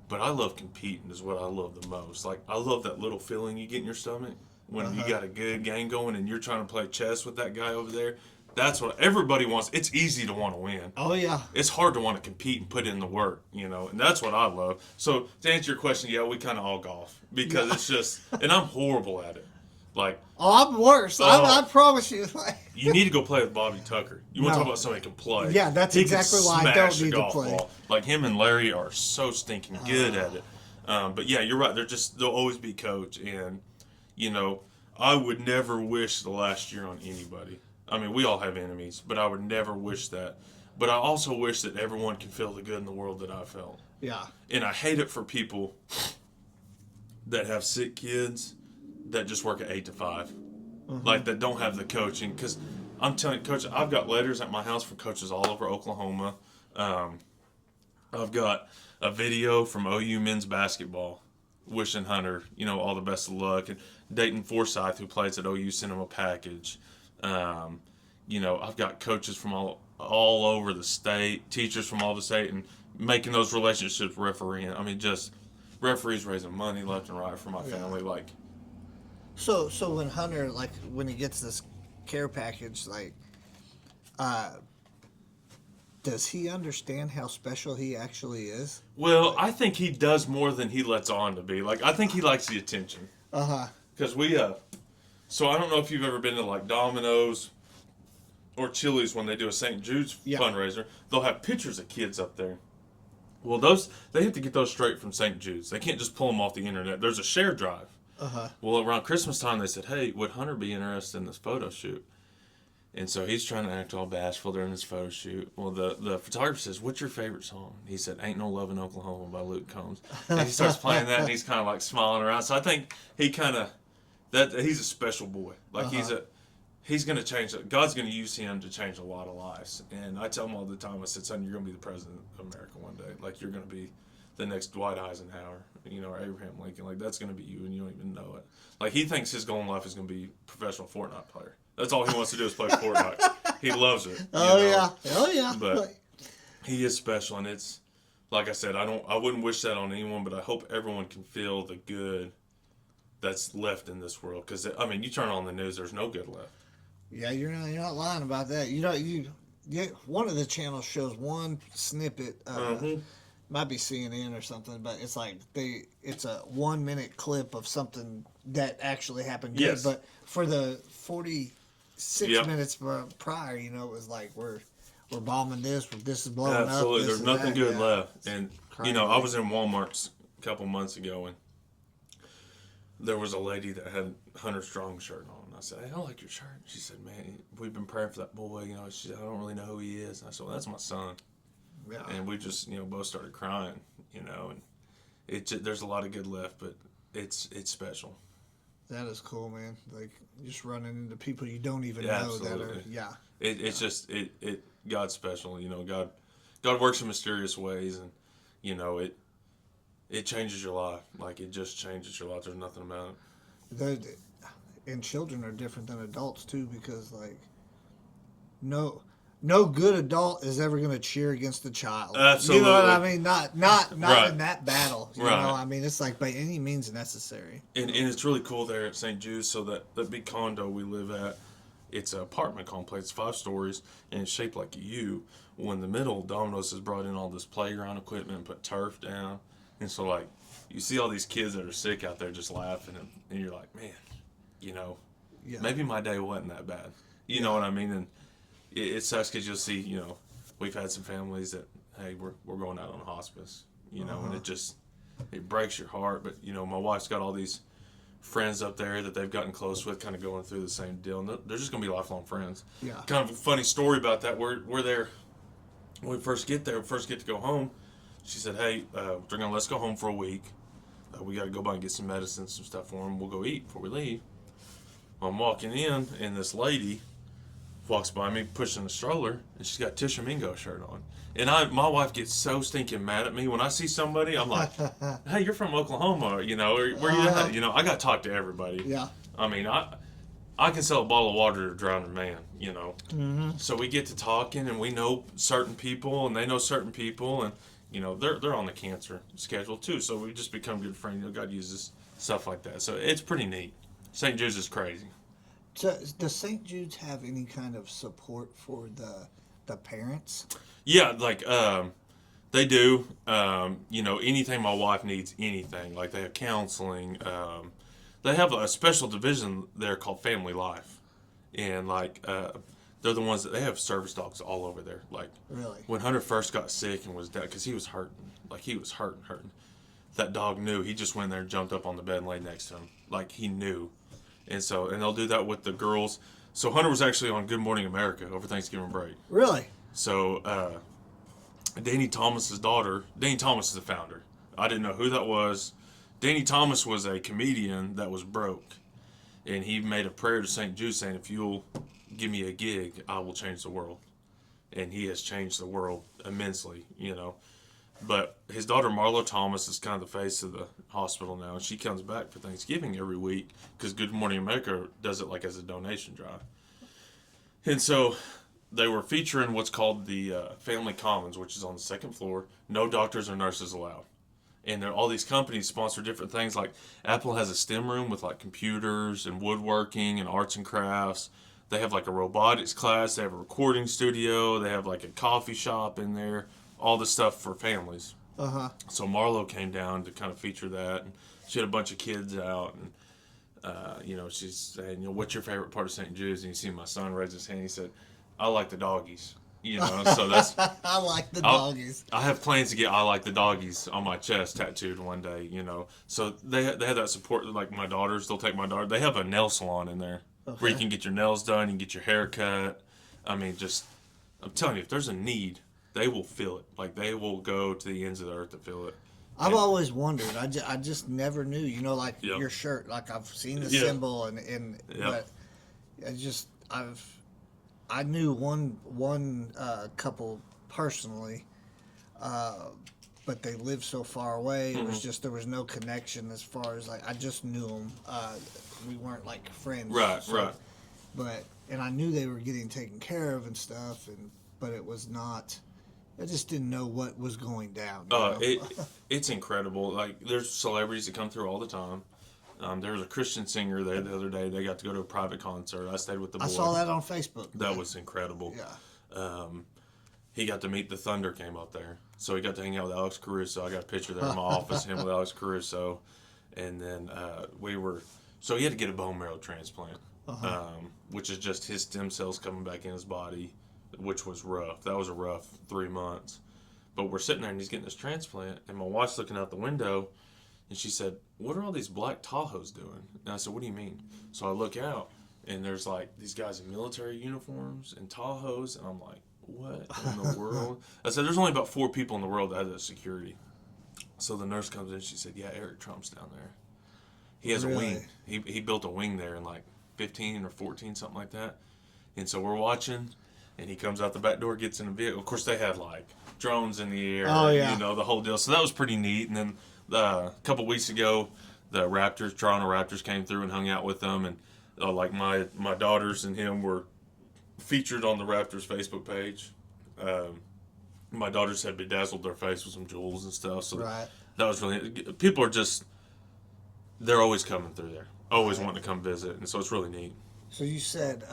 But I love competing is what I love the most. Like, I love that little feeling you get in your stomach when you got a good game going and you're trying to play chess with that guy over there. That's what everybody wants. It's easy to want to win. Oh, yeah. It's hard to want to compete and put in the work, you know, and that's what I love. So to answer your question, yeah, we kind of all golf because it's just, and I'm horrible at it. Like, Oh, I'm worse. I promise you. Like, you need to go play with Bobby Tucker. You want to No. talk about somebody who can play? Yeah, that's He can exactly why I don't smash a need to golf play. ball. Like him and Larry are so stinking good at it. But yeah, you're right. They'll always be coach, and you know, I would never wish the last year on anybody. I mean, we all have enemies, but I would never wish that. But I also wish that everyone can feel the good in the world that I felt. yeah. And I hate it for people that have sick kids that just work at 8 to 5. Like, that don't have the coaching. Because I'm telling you, Coach, I've got letters at my house from coaches all over Oklahoma. I've got a video from OU men's basketball wishing Hunter, you know, all the best of luck. And Dayton Forsyth, who plays at OU, sent him a package. You know, I've got coaches from all over the state, teachers from all the state, and making those relationships refereeing. I mean, just referees raising money left and right for my family. Like, So when Hunter, like, when he gets this care package, like, does he understand how special he actually is? well, I think he does more than he lets on to be. Like, I think he likes the attention. Because so I don't know if you've ever been to, like, Domino's or Chili's when they do a St. Jude's fundraiser. They'll have pictures of kids up there. Well, they have to get those straight from St. Jude's. They can't just pull them off the internet. There's a share drive. Well, around Christmas time, they said, hey, would Hunter be interested in this photo shoot? And so he's trying to act all bashful during this photo shoot. Well, the photographer says, what's your favorite song? He said, Ain't No Love in Oklahoma by Luke Combs. And he starts playing that, and he's kind of like smiling around. So I think he kind of, he's a special boy. Like he's going to change, God's going to use him to change a lot of lives. And I tell him all the time, I said, son, you're going to be the president of America one day. Like, you're going to be the next Dwight Eisenhower, you know, or Abraham Lincoln. Like, that's going to be you, and you don't even know it. Like, he thinks his goal in life is going to be a professional Fortnite player. That's all he wants to do is play Fortnite. He loves it. Oh, know? yeah. Oh, yeah. But he is special, and it's, like I said, I wouldn't wish that on anyone, but I hope everyone can feel the good that's left in this world. Because, I mean, you turn on the news, there's no good left. Yeah, you're not lying about that. One of the channels shows one snippet. Might be CNN or something, but it's like it's a 1 minute clip of something that actually happened good. Yes. But for the 46 minutes prior, you know, it was like we're bombing this is blowing up. Absolutely, there's nothing good yeah. left. And you know, I was in Walmart's a couple months ago, and there was a lady that had Hunter Strong shirt on. I said, "Hey, I like your shirt." She said, "Man, we've been praying for that boy. You know," she said, "I don't really know who he is." And I said, "Well, that's my son." Yeah. And we just, you know, both started crying, you know, and there's a lot of good left, but it's special. That is cool, man. Like, just running into people you don't even know Absolutely. that are, It's just, God's special, you know, God works in mysterious ways, and, you know, it changes your life. Like, it just changes your life. There's nothing about it. And children are different than adults, too, because, like, no good adult is ever going to cheer against the child. Absolutely. You know what I mean? Not Right. in that battle. You Right. know, I mean, it's like by any means necessary. And it's really cool there at St. Jude's. So that big condo we live at, it's an apartment complex, 5 stories, and it's shaped like a U. Well, in the middle, Domino's has brought in all this playground equipment and put turf down. And so, like, you see all these kids that are sick out there just laughing, and you're like, man, you know, maybe my day wasn't that bad. You know what I mean? And it sucks because you'll see, you know, we've had some families that, hey, we're going out on hospice, you know, and it breaks your heart. But, you know, my wife's got all these friends up there that they've gotten close with, kind of going through the same deal, and they're just going to be lifelong friends. Yeah. Kind of a funny story about that. We're there. When we first get there, to go home, she said, hey, let's go home for a week. We got to go by and get some medicine, some stuff for him. We'll go eat before we leave. Well, I'm walking in, and this lady walks by me pushing the stroller, and she's got a Tishomingo shirt on. And my wife gets so stinking mad at me when I see somebody. I'm like, hey, you're from Oklahoma, you know, where you at? You know, I got to talk to everybody. Yeah. I mean, I can sell a bottle of water to a drowning man, you know. Mm-hmm. So we get to talking, and we know certain people, and they know certain people, and, you know, they're on the cancer schedule too. So we just become good friends. You know, God uses stuff like that. So it's pretty neat. St. Jude's is crazy. So does St. Jude's have any kind of support for the parents? Yeah, like they do. You know, anything my wife needs, anything. Like they have counseling. They have a special division there called Family Life, and like they're the ones that they have service dogs all over there. Like Really? when Hunter first got sick and was dead, because he was hurting. Like he was hurting. That dog knew. He just went there and jumped up on the bed and laid next to him. Like he knew. And they'll do that with the girls. So Hunter was actually on Good Morning America over Thanksgiving break. Really? So Danny Thomas's daughter, Danny Thomas is the founder. I didn't know who that was. Danny Thomas was a comedian that was broke. And he made a prayer to St. Jude saying, if you'll give me a gig, I will change the world. And he has changed the world immensely, you know. But his daughter, Marlo Thomas, is kind of the face of the hospital now. And she comes back for Thanksgiving every week because Good Morning America does it like as a donation drive. And so they were featuring what's called the Family Commons, which is on the 2nd floor. No doctors or nurses allowed. And all these companies sponsor different things. Like Apple has a STEM room with like computers and woodworking and arts and crafts. They have like a robotics class. They have a recording studio. They have like a coffee shop in there. All this stuff for families. So Marlo came down to kind of feature that, and she had a bunch of kids out, and you know, she's saying, you know, what's your favorite part of St. Jude's? And you see my son raise his hand. He said, I like the doggies. You know, so that's I like the doggies. I have plans to get I like the doggies on my chest tattooed one day. You know, so they have that support. Like my daughters, they'll take my daughter. They have a nail salon in there where you can get your nails done, you can get your hair cut. I mean, I'm telling you, if there's a need, they will feel it. Like they will go to the ends of the earth to feel it. I've always wondered. I just never knew. You know, like your shirt. Like I've seen the symbol, but I knew one couple personally, but they lived so far away. It was just there was no connection as far as like I just knew them. We weren't like friends. Right. But I knew they were getting taken care of and stuff, but it was not. I just didn't know what was going down. It's incredible. Like there's celebrities that come through all the time. There was a Christian singer there the other day. They got to go to a private concert. I stayed with the boy. I saw that on Facebook. That was incredible. Yeah. He got to meet the Thunder came up there. So he got to hang out with Alex Caruso. I got a picture there in my office, him with Alex Caruso. And then so he had to get a bone marrow transplant, which is just his stem cells coming back in his body, which was rough. That was a rough 3 months. But we're sitting there and he's getting this transplant, and my wife's looking out the window, and she said, what are all these black Tahoes doing? And I said, what do you mean? So I look out, and there's like these guys in military uniforms and Tahoes, and I'm like, what in the world? I said, there's only about 4 people in the world that have that security. So the nurse comes in, she said, yeah, Eric Trump's down there. He has a wing. He built a wing there in like 15 or 14, something like that. And so we're watching, and he comes out the back door, gets in the vehicle. Of course, they had like drones in the air, you know, the whole deal. So that was pretty neat. And then a couple weeks ago, the Toronto Raptors came through and hung out with them. And like my daughters and him were featured on the Raptors Facebook page. My daughters had bedazzled their face with some jewels and stuff. So that was really, people are just, they're always coming through there, always wanting to come visit. And so it's really neat. So you said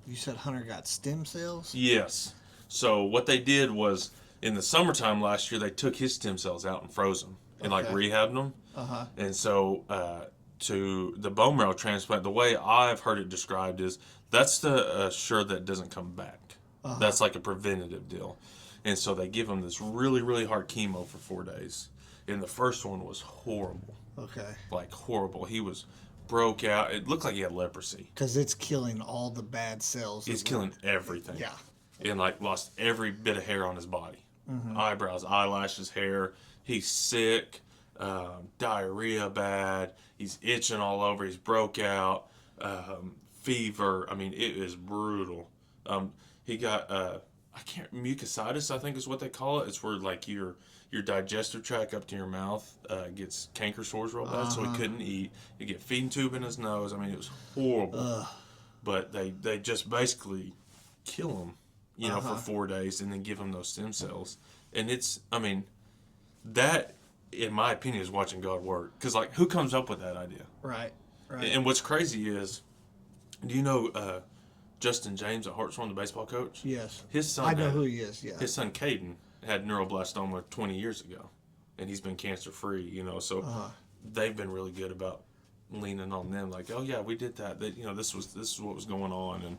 You said Hunter got stem cells? Yes. So what they did was in the summertime last year, they took his stem cells out and froze them and like rehabbed them. Uh-huh. And so to the bone marrow transplant, the way I've heard it described is that's to assure that it doesn't come back. That's like a preventative deal. And so they give him this really, really hard chemo for 4 days. And the first one was horrible. Okay. Like horrible. He was broke out. It looked like he had leprosy. Because it's killing all the bad cells. It's killing everything. Yeah. And like lost every bit of hair on his body. Eyebrows, eyelashes, hair. He's sick. Diarrhea bad. He's itching all over. He's broke out. Fever. I mean, it is brutal. He got I can't mucositis, I think is what they call it. It's where like your digestive tract up to your mouth gets canker sores real bad, so he couldn't eat. He get feeding tube in his nose. I mean, it was horrible. But they just basically kill him, you know, for 4 days and then give him those stem cells. And it's, I mean, that in my opinion is watching God work. Because like, who comes up with that idea? Right. And what's crazy is, do you know Justin James at Hartshorn, the baseball coach? Yes. His son. I know who he is. Yeah. His son Caden had neuroblastoma 20 years ago, and he's been cancer free. You know, so they've been really good about leaning on them. Like, oh yeah, we did that. That, you know, this is what was going on. And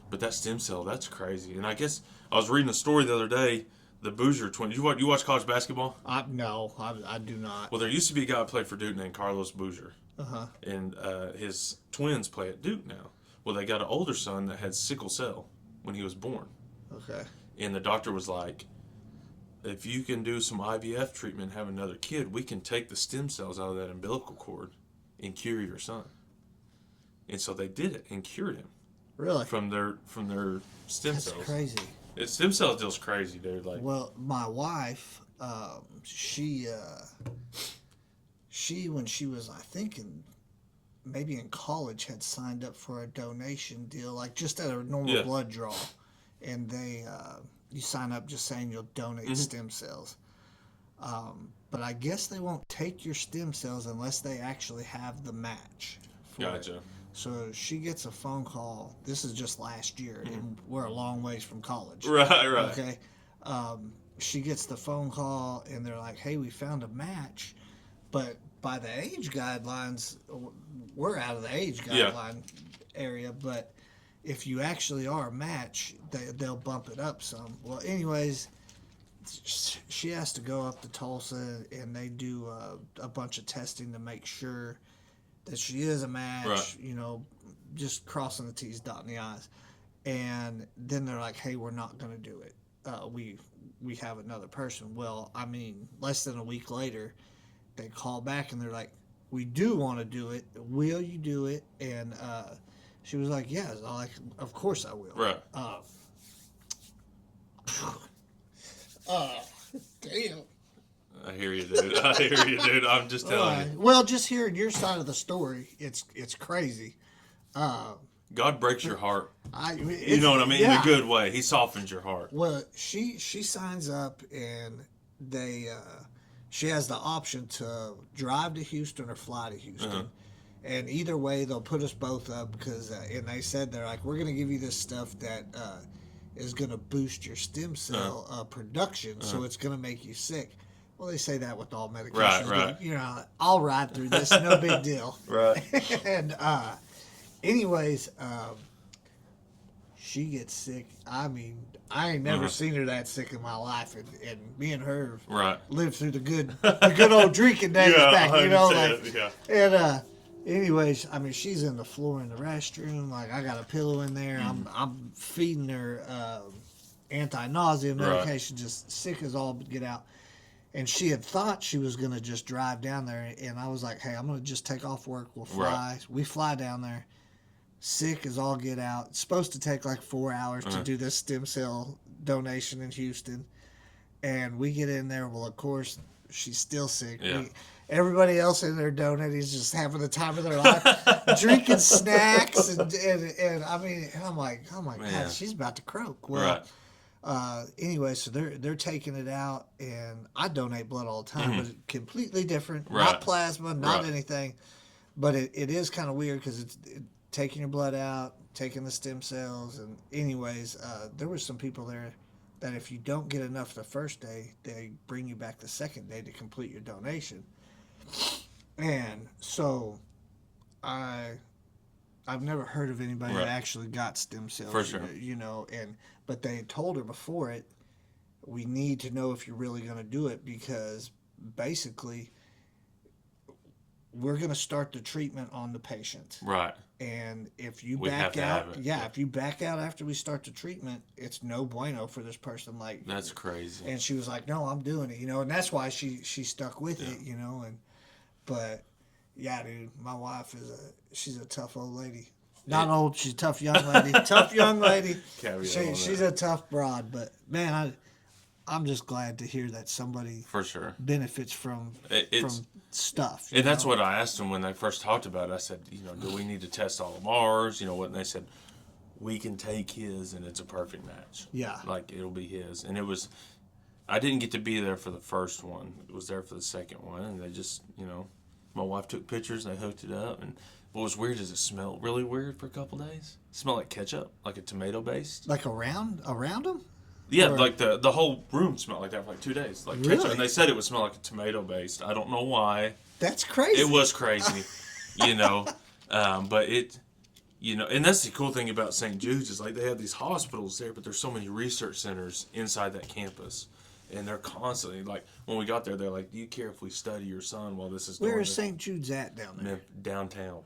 but that stem cell, that's crazy. And I guess I was reading a story the other day. The Boozer twins. You watch college basketball? No, I do not. Well, there used to be a guy who played for Duke named Carlos Boozer. And his twins play at Duke now. Well, they got an older son that had sickle cell when he was born. Okay. And the doctor was like, if you can do some IVF treatment and have another kid, we can take the stem cells out of that umbilical cord and cure your son. And so they did it and cured him. Really? From their stem That's cells. crazy. Stem cell deal's crazy, dude. Like, well, my wife, she when she was, I think, maybe in college, had signed up for a donation deal, like just at a normal blood draw, and they you sign up just saying you'll donate stem cells. But I guess they won't take your stem cells unless they actually have the match. Gotcha. So she gets a phone call. This is just last year, and we're a long ways from college. Right. Okay. She gets the phone call, and they're like, hey, we found a match. But by the age guidelines, we're out of the age guideline area. But if you actually are a match, they'll bump it up some. Well, anyways, she has to go up to Tulsa, and they do a bunch of testing to make sure that she is a match, you know, just crossing the T's, dotting the I's. And then they're like, hey, we're not going to do it. We have another person. Well, I mean, less than a week later, they call back and they're like, we do want to do it. Will you do it? And she was like, yes. I'm like, of course I will. Right. Damn. I hear you, dude. I'm just telling you. Well, just hearing your side of the story, it's crazy. God breaks your heart. You know what I mean? Yeah. In a good way. He softens your heart. Well, she signs up, and she has the option to drive to Houston or fly to Houston. And either way, they'll put us both up because, and they said, they're like, we're going to give you this stuff that is going to boost your stem cell production, so it's going to make you sick. Well, they say that with all medications. Right. You know, I'll ride through this, no big deal. Right. And anyways, she gets sick. I mean, I ain't never seen her that sick in my life, and me and her lived through the good old drinking days back, you know, like. And anyways, I mean, she's in the floor in the restroom. Like, I got a pillow in there. I'm feeding her anti-nausea medication, just sick as all get out. And she had thought she was going to just drive down there. And I was like, hey, I'm going to just take off work. We'll fly. Right. We fly down there. Sick as all get out. It's supposed to take like 4 hours to do this stem cell donation in Houston. And we get in there. Well, of course, she's still sick. Yeah. Everybody else in there donating is just having the time of their life, drinking snacks. And I mean, and I'm like, oh my God, she's about to croak. Well, anyway, so they're taking it out, and I donate blood all the time, but it's completely different. Not plasma, not anything. But it is kind of weird because it taking your blood out, taking the stem cells, and anyways, there were some people there that if you don't get enough the first day, they bring you back the second day to complete your donation. And so, I've never heard of anybody that actually got stem cells. For sure. But they had told her before it, we need to know if you're really going to do it, because basically we're going to start the treatment on the patient. Right. And if you We have back to out, have it. if you back out after we start the treatment, it's no bueno for this person. Like, That's crazy. and she was like, "No, I'm doing it," and that's why she stuck with it, but yeah, dude, my wife she's a tough old lady. Not old, she's a tough young lady. Tough young lady. She's a tough broad, but man, I'm just glad to hear that somebody For sure benefits from stuff. And that's what I asked them when they first talked about it. I said, do we need to test all of ours? And they said, we can take his and it's a perfect match. Yeah. Like, it'll be his. And I didn't get to be there for the first one. It was there for the second one. And they just, my wife took pictures, they hooked it up. And what was weird is it smelled really weird for a couple days. It smelled like ketchup, like a tomato based. Like around them? Yeah, Or- like the whole room smelled like that for like 2 days. Like Really? ketchup. And they said it would smell like a tomato based. I don't know why. That's crazy. It was crazy, but it, and that's the cool thing about St. Jude's is like they have these hospitals there, but there's so many research centers inside that campus, and they're constantly like, when we got there, they're like, "Do you care if we study your son while this is going?" Where is St. Jude's at down there? Downtown.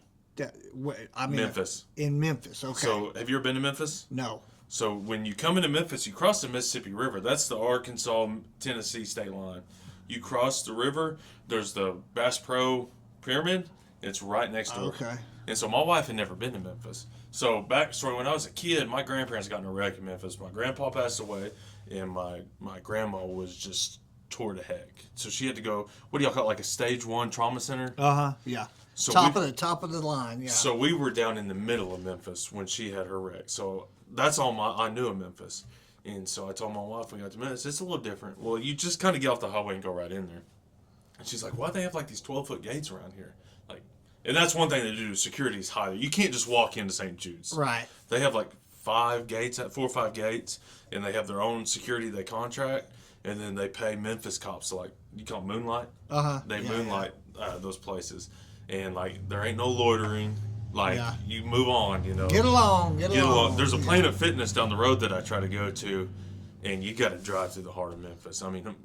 Memphis. In Memphis, okay. So, have you ever been to Memphis? No. So when you come into Memphis, you cross the Mississippi River. That's the Arkansas-Tennessee state line. You cross the river. There's the Bass Pro Pyramid. It's right next to it. Okay. And so my wife had never been to Memphis. So backstory: when I was a kid, my grandparents got in a wreck in Memphis. My grandpa passed away, and my grandma was just tore to heck. So she had to go. What do y'all call it? Like a stage 1 trauma center? Yeah. So top of the line. Yeah. So we were down in the middle of Memphis when she had her wreck. So that's all I knew of Memphis. And so I told my wife when we got to Memphis, it's a little different. Well, you just kind of get off the highway and go right in there. And she's like, why'd they have like these 12-foot gates around here? And that's one thing they do. Security is high. You can't just walk into St. Jude's. Right. They have like 4 or 5 gates, and they have their own security they contract, and then they pay Memphis cops to, like, you call it moonlight? They moonlight those places. And, like, there ain't no loitering. Like, you move on, Get along. There's a Planet Fitness down the road that I try to go to, and you got to drive through the heart of Memphis. I mean,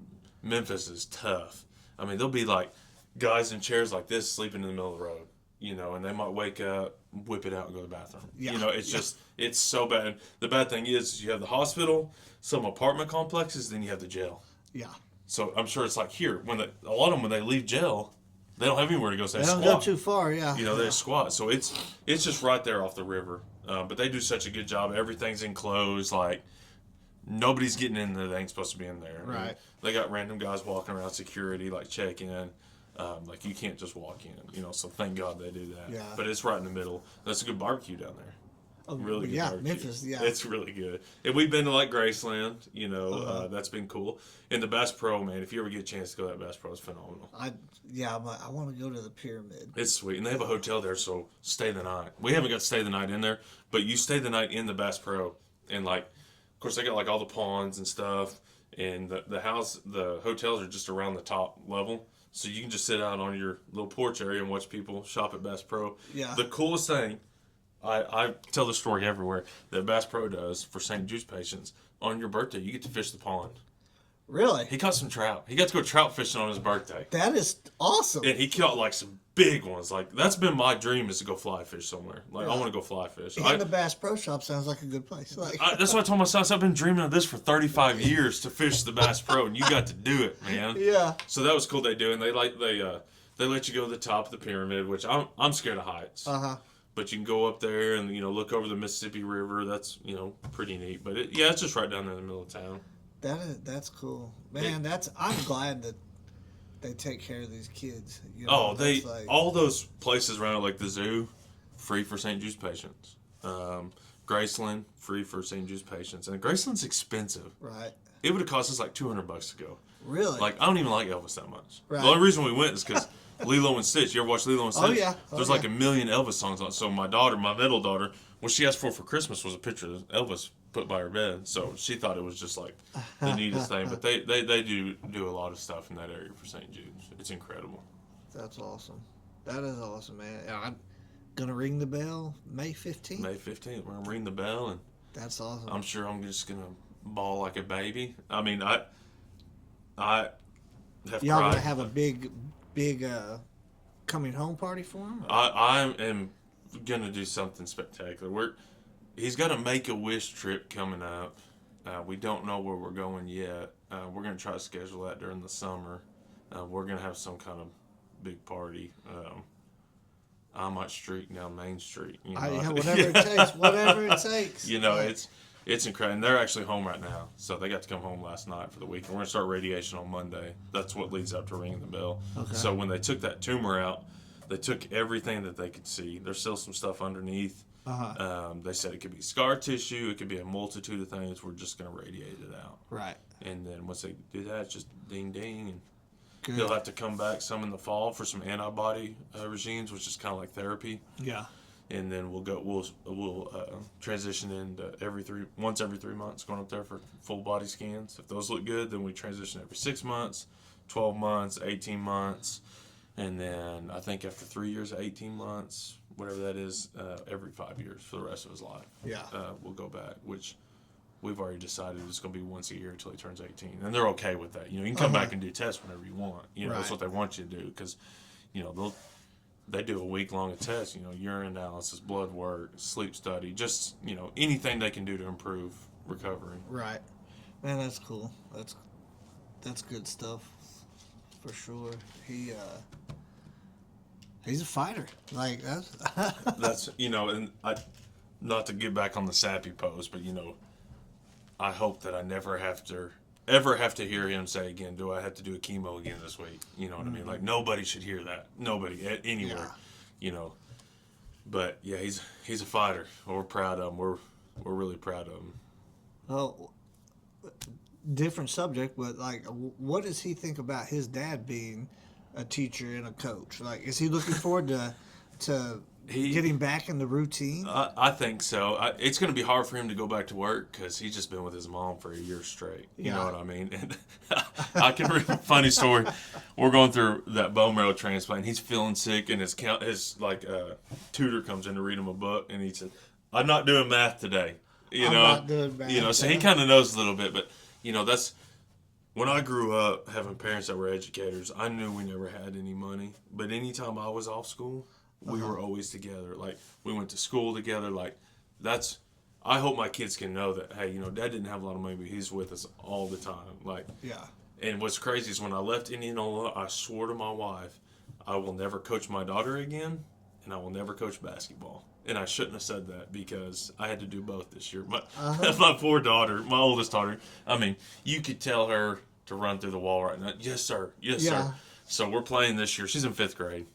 Memphis is tough. I mean, there'll be, like, guys in chairs like this sleeping in the middle of the road, and they might wake up, whip it out, and go to the bathroom. It's just, it's so bad. And the bad thing is you have the hospital, some apartment complexes, then you have the jail. Yeah. So I'm sure it's like here, a lot of them, when they leave jail, they don't have anywhere to go, so they don't squat. go too far, yeah. They squat. So it's just right there off the river. But they do such a good job. Everything's enclosed. Like, nobody's getting in there that ain't supposed to be in there. Right. And they got random guys walking around security, like, checking in. Like, you can't just walk in, so thank God they do that. Yeah. But it's right in the middle. That's a good barbecue down there. Really good barbecue. Memphis, yeah. It's really good. And we've been to, like, Graceland, that's been cool. And the Bass Pro, man, if you ever get a chance to go to that Bass Pro, it's phenomenal. I want to go to the pyramid. It's sweet. And they have a hotel there, so stay the night. We haven't got to stay the night in there, but you stay the night in the Bass Pro. And, like, of course, they got, like, all the ponds and stuff. And the hotels are just around the top level. So you can just sit out on your little porch area and watch people shop at Bass Pro. Yeah. The coolest thing, I tell the story everywhere, that Bass Pro does for St. Jude's patients, on your birthday, you get to fish the pond. Really? He caught some trout. He got to go trout fishing on his birthday. That is awesome. And he caught, like, some big ones. Like, that's been my dream, is to go fly fish somewhere. Like, I want to go fly fish. And the Bass Pro Shop sounds like a good place. That's what I told my son. I've been dreaming of this for 35 years to fish the Bass Pro, and you got to do it, man. Yeah. So that was cool. They do, and they let you go to the top of the pyramid, which I'm scared of heights. But you can go up there and look over the Mississippi River. That's pretty neat. But it's just right down there in the middle of town. That's cool, man. I'm glad that they take care of these kids. All those places around, like the zoo, free for St. Jude's patients. Graceland, free for St. Jude's patients, and Graceland's expensive. Right. It would have cost us like $200 to go. Really? Like, I don't even like Elvis that much. Right. The only reason we went is because Lilo and Stitch. You ever watch Lilo and Stitch? Oh, yeah. Oh, There's like a million Elvis songs on it. So my daughter, my middle daughter, what she asked for Christmas was a picture of Elvis put by her bed. So she thought it was just like the neatest thing. But they do a lot of stuff in that area for St. Jude's. It's incredible. That's awesome. That is awesome, man. I'm going to ring the bell May 15th. May 15th, we're going to ring the bell, and That's awesome. I'm sure I'm just going to bawl like a baby. I mean, I have Y'all cried. going to have a big coming home party for him? I am going to do something spectacular. He's got a Make-A-Wish trip coming up. We don't know where we're going yet. We're going to try to schedule that during the summer. We're going to have some kind of big party. I might streak down Main Street. You know? Whatever it takes. Whatever it takes. You know, it's incredible. And they're actually home right now. So they got to come home last night for the weekend. We're going to start radiation on Monday. That's what leads up to ringing the bell. Okay. So when they took that tumor out, they took everything that they could see. There's still some stuff underneath. They said it could be scar tissue. It could be a multitude of things. We're just going to radiate it out. Right. And then once they do that, it's just ding, ding. And Good. he'll have to come back some in the fall for some antibody regimes, which is kind of like therapy. Yeah. And then we'll transition into once every 3 months, going up there for full body scans. If those look good, then we transition every 6 months, 12 months, 18 months, and then I think after 3 years, 18 months, whatever that is, every 5 years for the rest of his life. Yeah. We'll go back, which we've already decided it's going to be once a year until he turns 18, and they're okay with that. You know, you can come back and do tests whenever you want. You know, that's what they want you to do because, you know, they do a week-long of tests, you know, urine analysis, blood work, sleep study, just, you know, anything they can do to improve recovery. Right. Man, that's cool. That's good stuff for sure. He's a fighter. Like, That's, you know, and not to get back on the sappy pose, but, you know, I hope that I never ever have to hear him say again, do I have to do a chemo again this week? You know what I mean? Like, nobody should hear that. Nobody, anywhere, you know. But, yeah, he's a fighter. We're proud of him. We're really proud of him. Well, different subject, but, like, what does he think about his dad being a teacher and a coach? Like, is he looking forward to getting back in the routine? I think so. It's going to be hard for him to go back to work because he's just been with his mom for a year straight. You know what I mean? And I can read a funny story. We're going through that bone marrow transplant. He's feeling sick, and his tutor comes in to read him a book, and he said, "I'm not doing math today." I'm not doing math. You know, so he kind of knows a little bit, but you know, that's when I grew up having parents that were educators. I knew we never had any money, but anytime I was off school, we were always together. Like, we went to school together. Like, I hope my kids can know that, hey, you know, Dad didn't have a lot of money, but he's with us all the time. Like, yeah. And what's crazy is when I left Indianola, I swore to my wife, I will never coach my daughter again, and I will never coach basketball. And I shouldn't have said that because I had to do both this year. But my poor daughter, my oldest daughter, I mean, you could tell her to run through the wall right now. Yes, sir. Yes, sir. So we're playing this year. She's in 5th grade.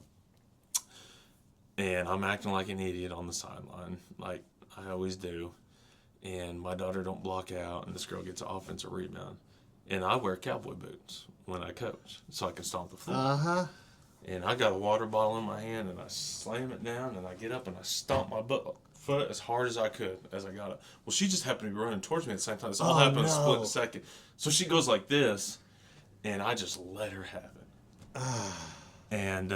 And I'm acting like an idiot on the sideline, like I always do. And my daughter don't block out, and this girl gets an offensive rebound. And I wear cowboy boots when I coach, so I can stomp the floor. And I got a water bottle in my hand, and I slam it down, and I get up, and I stomp my foot as hard as I could as I got up. Well, she just happened to be running towards me at the same time. This all happened in a split second. So she goes like this, and I just let her have it. And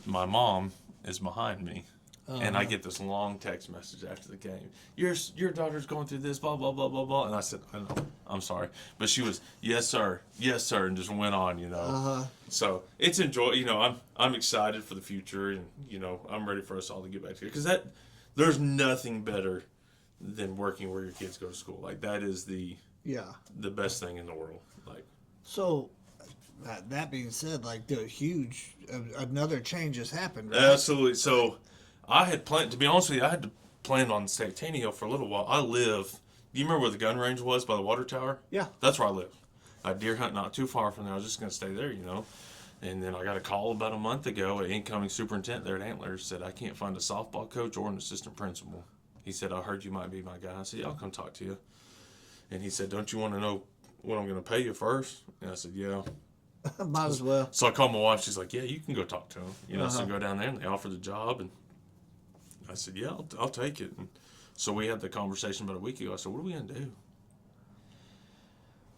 my mom is behind me, and I get this long text message after the game. Your daughter's going through this, blah blah blah blah blah. And I said, I know, I'm sorry, but she was yes sir, and just went on, you know. So it's you know, I'm excited for the future, and you know, I'm ready for us all to get back together because there's nothing better than working where your kids go to school. Like, that is the best thing in the world. Like, so. That being said, like, another change has happened, right? Absolutely. So, I had planned, to be honest with you, I had planned on staying at Taney Hill for a little while. Do you remember where the gun range was by the water tower? Yeah. That's where I live. I deer hunt not too far from there. I was just going to stay there, you know. And then I got a call about a month ago. An incoming superintendent there at Antlers said, I can't find a softball coach or an assistant principal. He said, I heard you might be my guy. I said, yeah, I'll come talk to you. And he said, don't you want to know what I'm going to pay you first? And I said, yeah. Might as well. So I called my wife. She's like, yeah, you can go talk to him. So go down there, and they offered the job. And I said, yeah, I'll take it. And so we had the conversation about a week ago. I said, what are we going to do?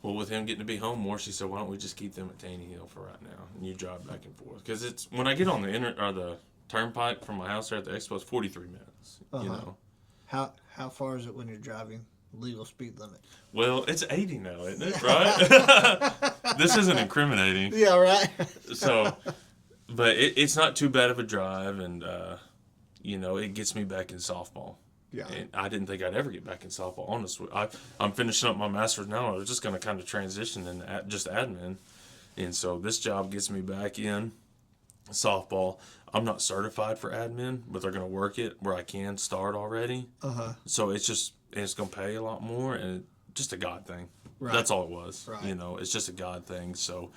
Well, with him getting to be home more, she said, why don't we just keep them at Taney Hill for right now? And you drive back and forth. Because it's when I get on the turnpike from my house there at the expo, it's 43 minutes, you know. How far is it when you're driving legal speed limit? Well, it's 80 now, isn't it? Right? This isn't incriminating. Yeah, right. So, but it's not too bad of a drive, and, it gets me back in softball. Yeah. And I didn't think I'd ever get back in softball, honestly. I'm finishing up my master's now. I was just going to kind of transition into just admin. And so this job gets me back in softball. I'm not certified for admin, but they're going to work it where I can start already. So it's going to pay a lot more, and it's just a God thing. Right. That's all it was. Right. It's just a God thing. So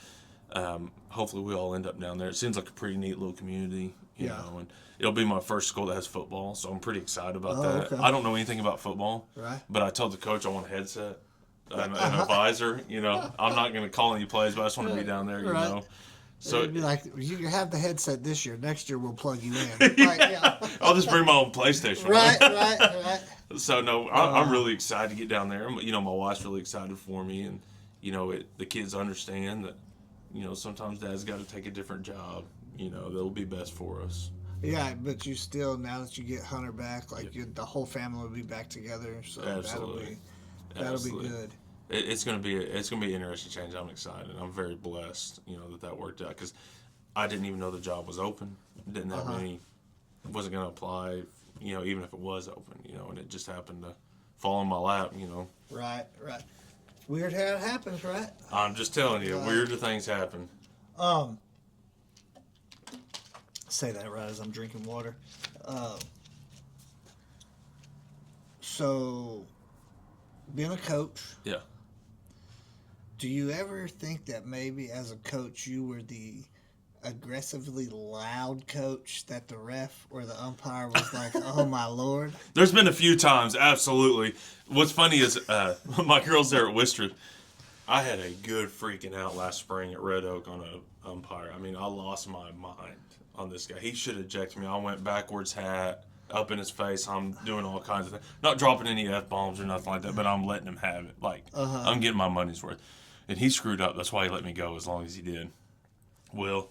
hopefully we all end up down there. It seems like a pretty neat little community, you know, and it'll be my first school that has football, so I'm pretty excited about that. Okay. I don't know anything about football, Right. but I told the coach I want a headset and a visor. I'm not going to call any plays, but I just want to be down there, Right. So it'd be like, you can have the headset this year. Next year, we'll plug you in. Yeah. I'll just bring my own PlayStation. Right. So, no, I'm really excited to get down there. My wife's really excited for me, and, the kids understand that, sometimes Dad's got to take a different job. That'll be best for us. Yeah, but you still, now that you get Hunter back, the whole family will be back together. So Absolutely. that'll be good. It's gonna be an interesting change. I'm excited. I'm very blessed, that worked out, because I didn't even know the job was open. Didn't have wasn't gonna apply, even if it was open, and it just happened to fall in my lap, Right. Weird how it happens, right? I'm just telling you, weirder things happen. Say that right as I'm drinking water. So, being a coach. Yeah. Do you ever think that maybe as a coach you were the aggressively loud coach that the ref or the umpire was like, oh my Lord? There's been a few times, absolutely. What's funny is my girls there at Wistrud, I had a good freaking out last spring at Red Oak on an umpire. I mean, I lost my mind on this guy. He should eject me. I went backwards hat, up in his face. I'm doing all kinds of things. Not dropping any F-bombs or nothing like that, but I'm letting him have it. I'm getting my money's worth. And he screwed up. That's why he let me go as long as he did. Well,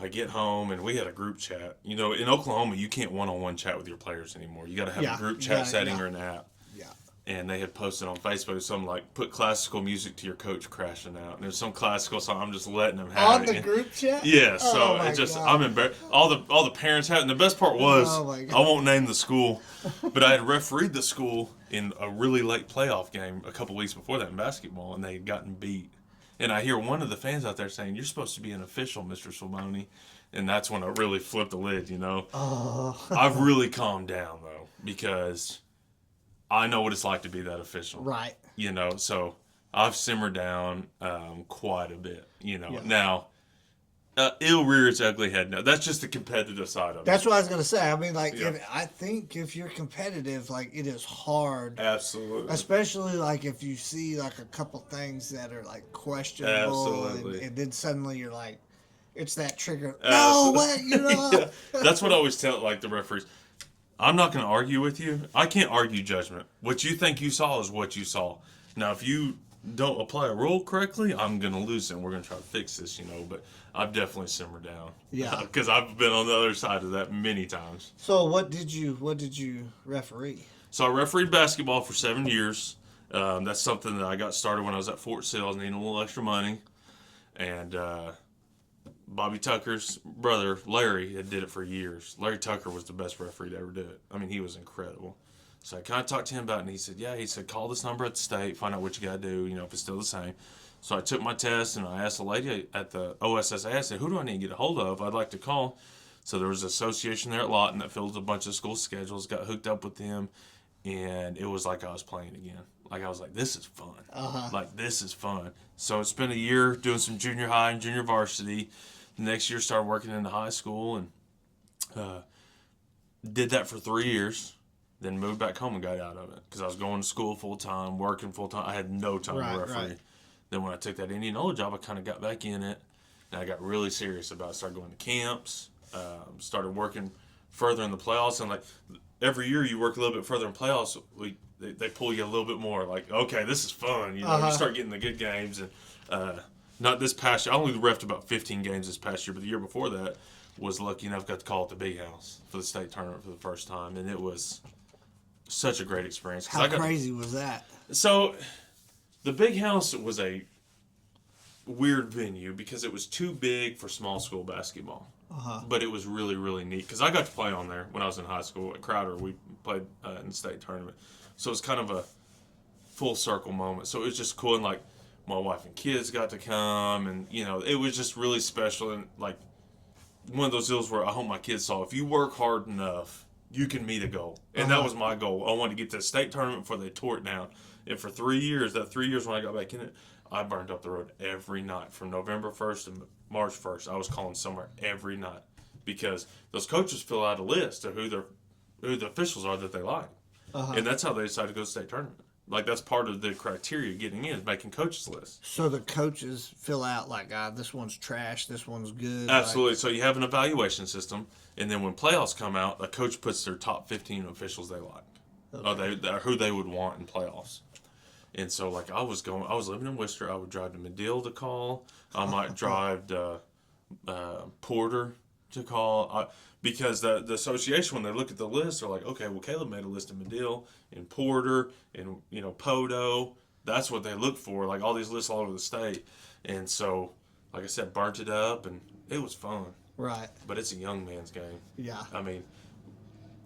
I get home, and we had a group chat. In Oklahoma, you can't one-on-one chat with your players anymore. You got to have a group chat setting or an app. Yeah. And they had posted on Facebook something like, put classical music to your coach crashing out. And there's some classical song. I'm just letting them have it. On the group chat? Yeah. So I'm embarrassed. All the parents have it. And the best part was, I won't name the school, but I had refereed the school in a really late playoff game a couple weeks before that in basketball, and they had gotten beat. And I hear one of the fans out there saying, you're supposed to be an official, Mr. Swboni. And that's when I really flipped the lid, I've really calmed down, though, because I know what it's like to be that official. Right. So I've simmered down quite a bit, Now, it'll rear its ugly head now. That's just the competitive side of it. That's what I was going to say. I mean, I think if you're competitive, it is hard. Absolutely. Especially, if you see, a couple things that are, questionable. Absolutely. And then suddenly you're like, it's that trigger. Absolutely. No, what, Yeah. That's what I always tell, the referees. I'm not going to argue with you. I can't argue judgment. What you think you saw is what you saw. Now, if you don't apply a rule correctly, I'm going to lose it, and we're going to try to fix this, But I've definitely simmered down. Yeah. Because I've been on the other side of that many times. So what did you referee? So I refereed basketball for 7 years. That's something that I got started when I was at Fort Sill. I was needing a little extra money. And Bobby Tucker's brother, Larry, had did it for years. Larry Tucker was the best referee to ever do it. I mean, he was incredible. So I kind of talked to him about it, and he said, call this number at the state, find out what you got to do, if it's still the same. So I took my test, and I asked the lady at the OSSA, I said, who do I need to get a hold of? I'd like to call. So there was an association there at Lawton that fills a bunch of school schedules, got hooked up with them, and it was like I was playing again. I was like, this is fun. This is fun. So I spent a year doing some junior high and junior varsity. The next year started working in the high school, and did that for 3 years. Then moved back home and got out of it because I was going to school full-time, working full-time. I had no time to referee. Right. Then when I took that Indianola job, I kind of got back in it. And I got really serious about it. Started going to camps, started working further in the playoffs. And, like, every year you work a little bit further in playoffs, they pull you a little bit more. Like, okay, this is fun. You know, you start getting the good games. And not this past year. I only reffed about 15 games this past year, but the year before that was lucky enough got to call at the Big House for the state tournament for the first time. And it was such a great experience. How crazy was that? So, the Big House was a weird venue because it was too big for small school basketball. But it was really, really neat because I got to play on there when I was in high school at Crowder. We played in the state tournament. So, it was kind of a full circle moment. So, it was just cool. And, like, my wife and kids got to come. And, you know, it was just really special. And, like, one of those deals where I hope my kids saw, if you work hard enough, you can meet a goal. And that was my goal. I wanted to get to the state tournament before they tore it down. And for 3 years, that 3 years when I got back in it, I burned up the road every night. From November 1st to March 1st, I was calling somewhere every night. Because those coaches fill out a list of who the officials are that they like. And that's how they decide to go to the state tournament. Like, that's part of the criteria getting in, is making coaches lists. So the coaches fill out, like, this one's trash, this one's good. Absolutely. Like... So you have an evaluation system, and then when playoffs come out, a coach puts their top 15 officials they like, or who they would want in playoffs. And so, like, I was living in Worcester. I would drive to Medill to call. I might drive to Porter to call. Because the association, when they look at the list, they're like, okay, well, Kaleb made a list of Medill and Porter and, you know, Podo. That's what they look for, like all these lists all over the state. And so, like I said, burnt it up, and it was fun. Right. But it's a young man's game. Yeah. I mean,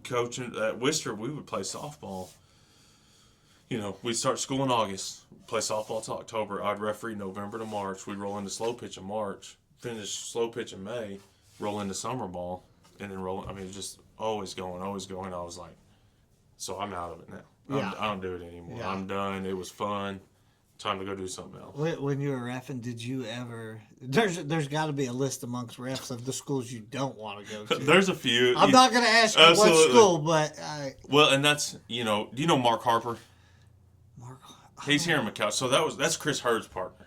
coaching at Worcester, we would play softball. You know, we'd start school in August, play softball till October. I'd referee November to March. We'd roll into slow pitch in March, finish slow pitch in May, roll into summer ball. And then roll. I mean, just always going, always going. I was like, so I'm out of it now. Yeah. I don't do it anymore. Yeah. I'm done. It was fun. Time to go do something else. When you were reffing, did you ever? There's got to be a list amongst refs of the schools you don't want to go to. There's a few. I'm not going to ask you what school, but well, and that's do you know Mark Harper? Mark. He's here in McAlester. So that's Chris Hurd's partner.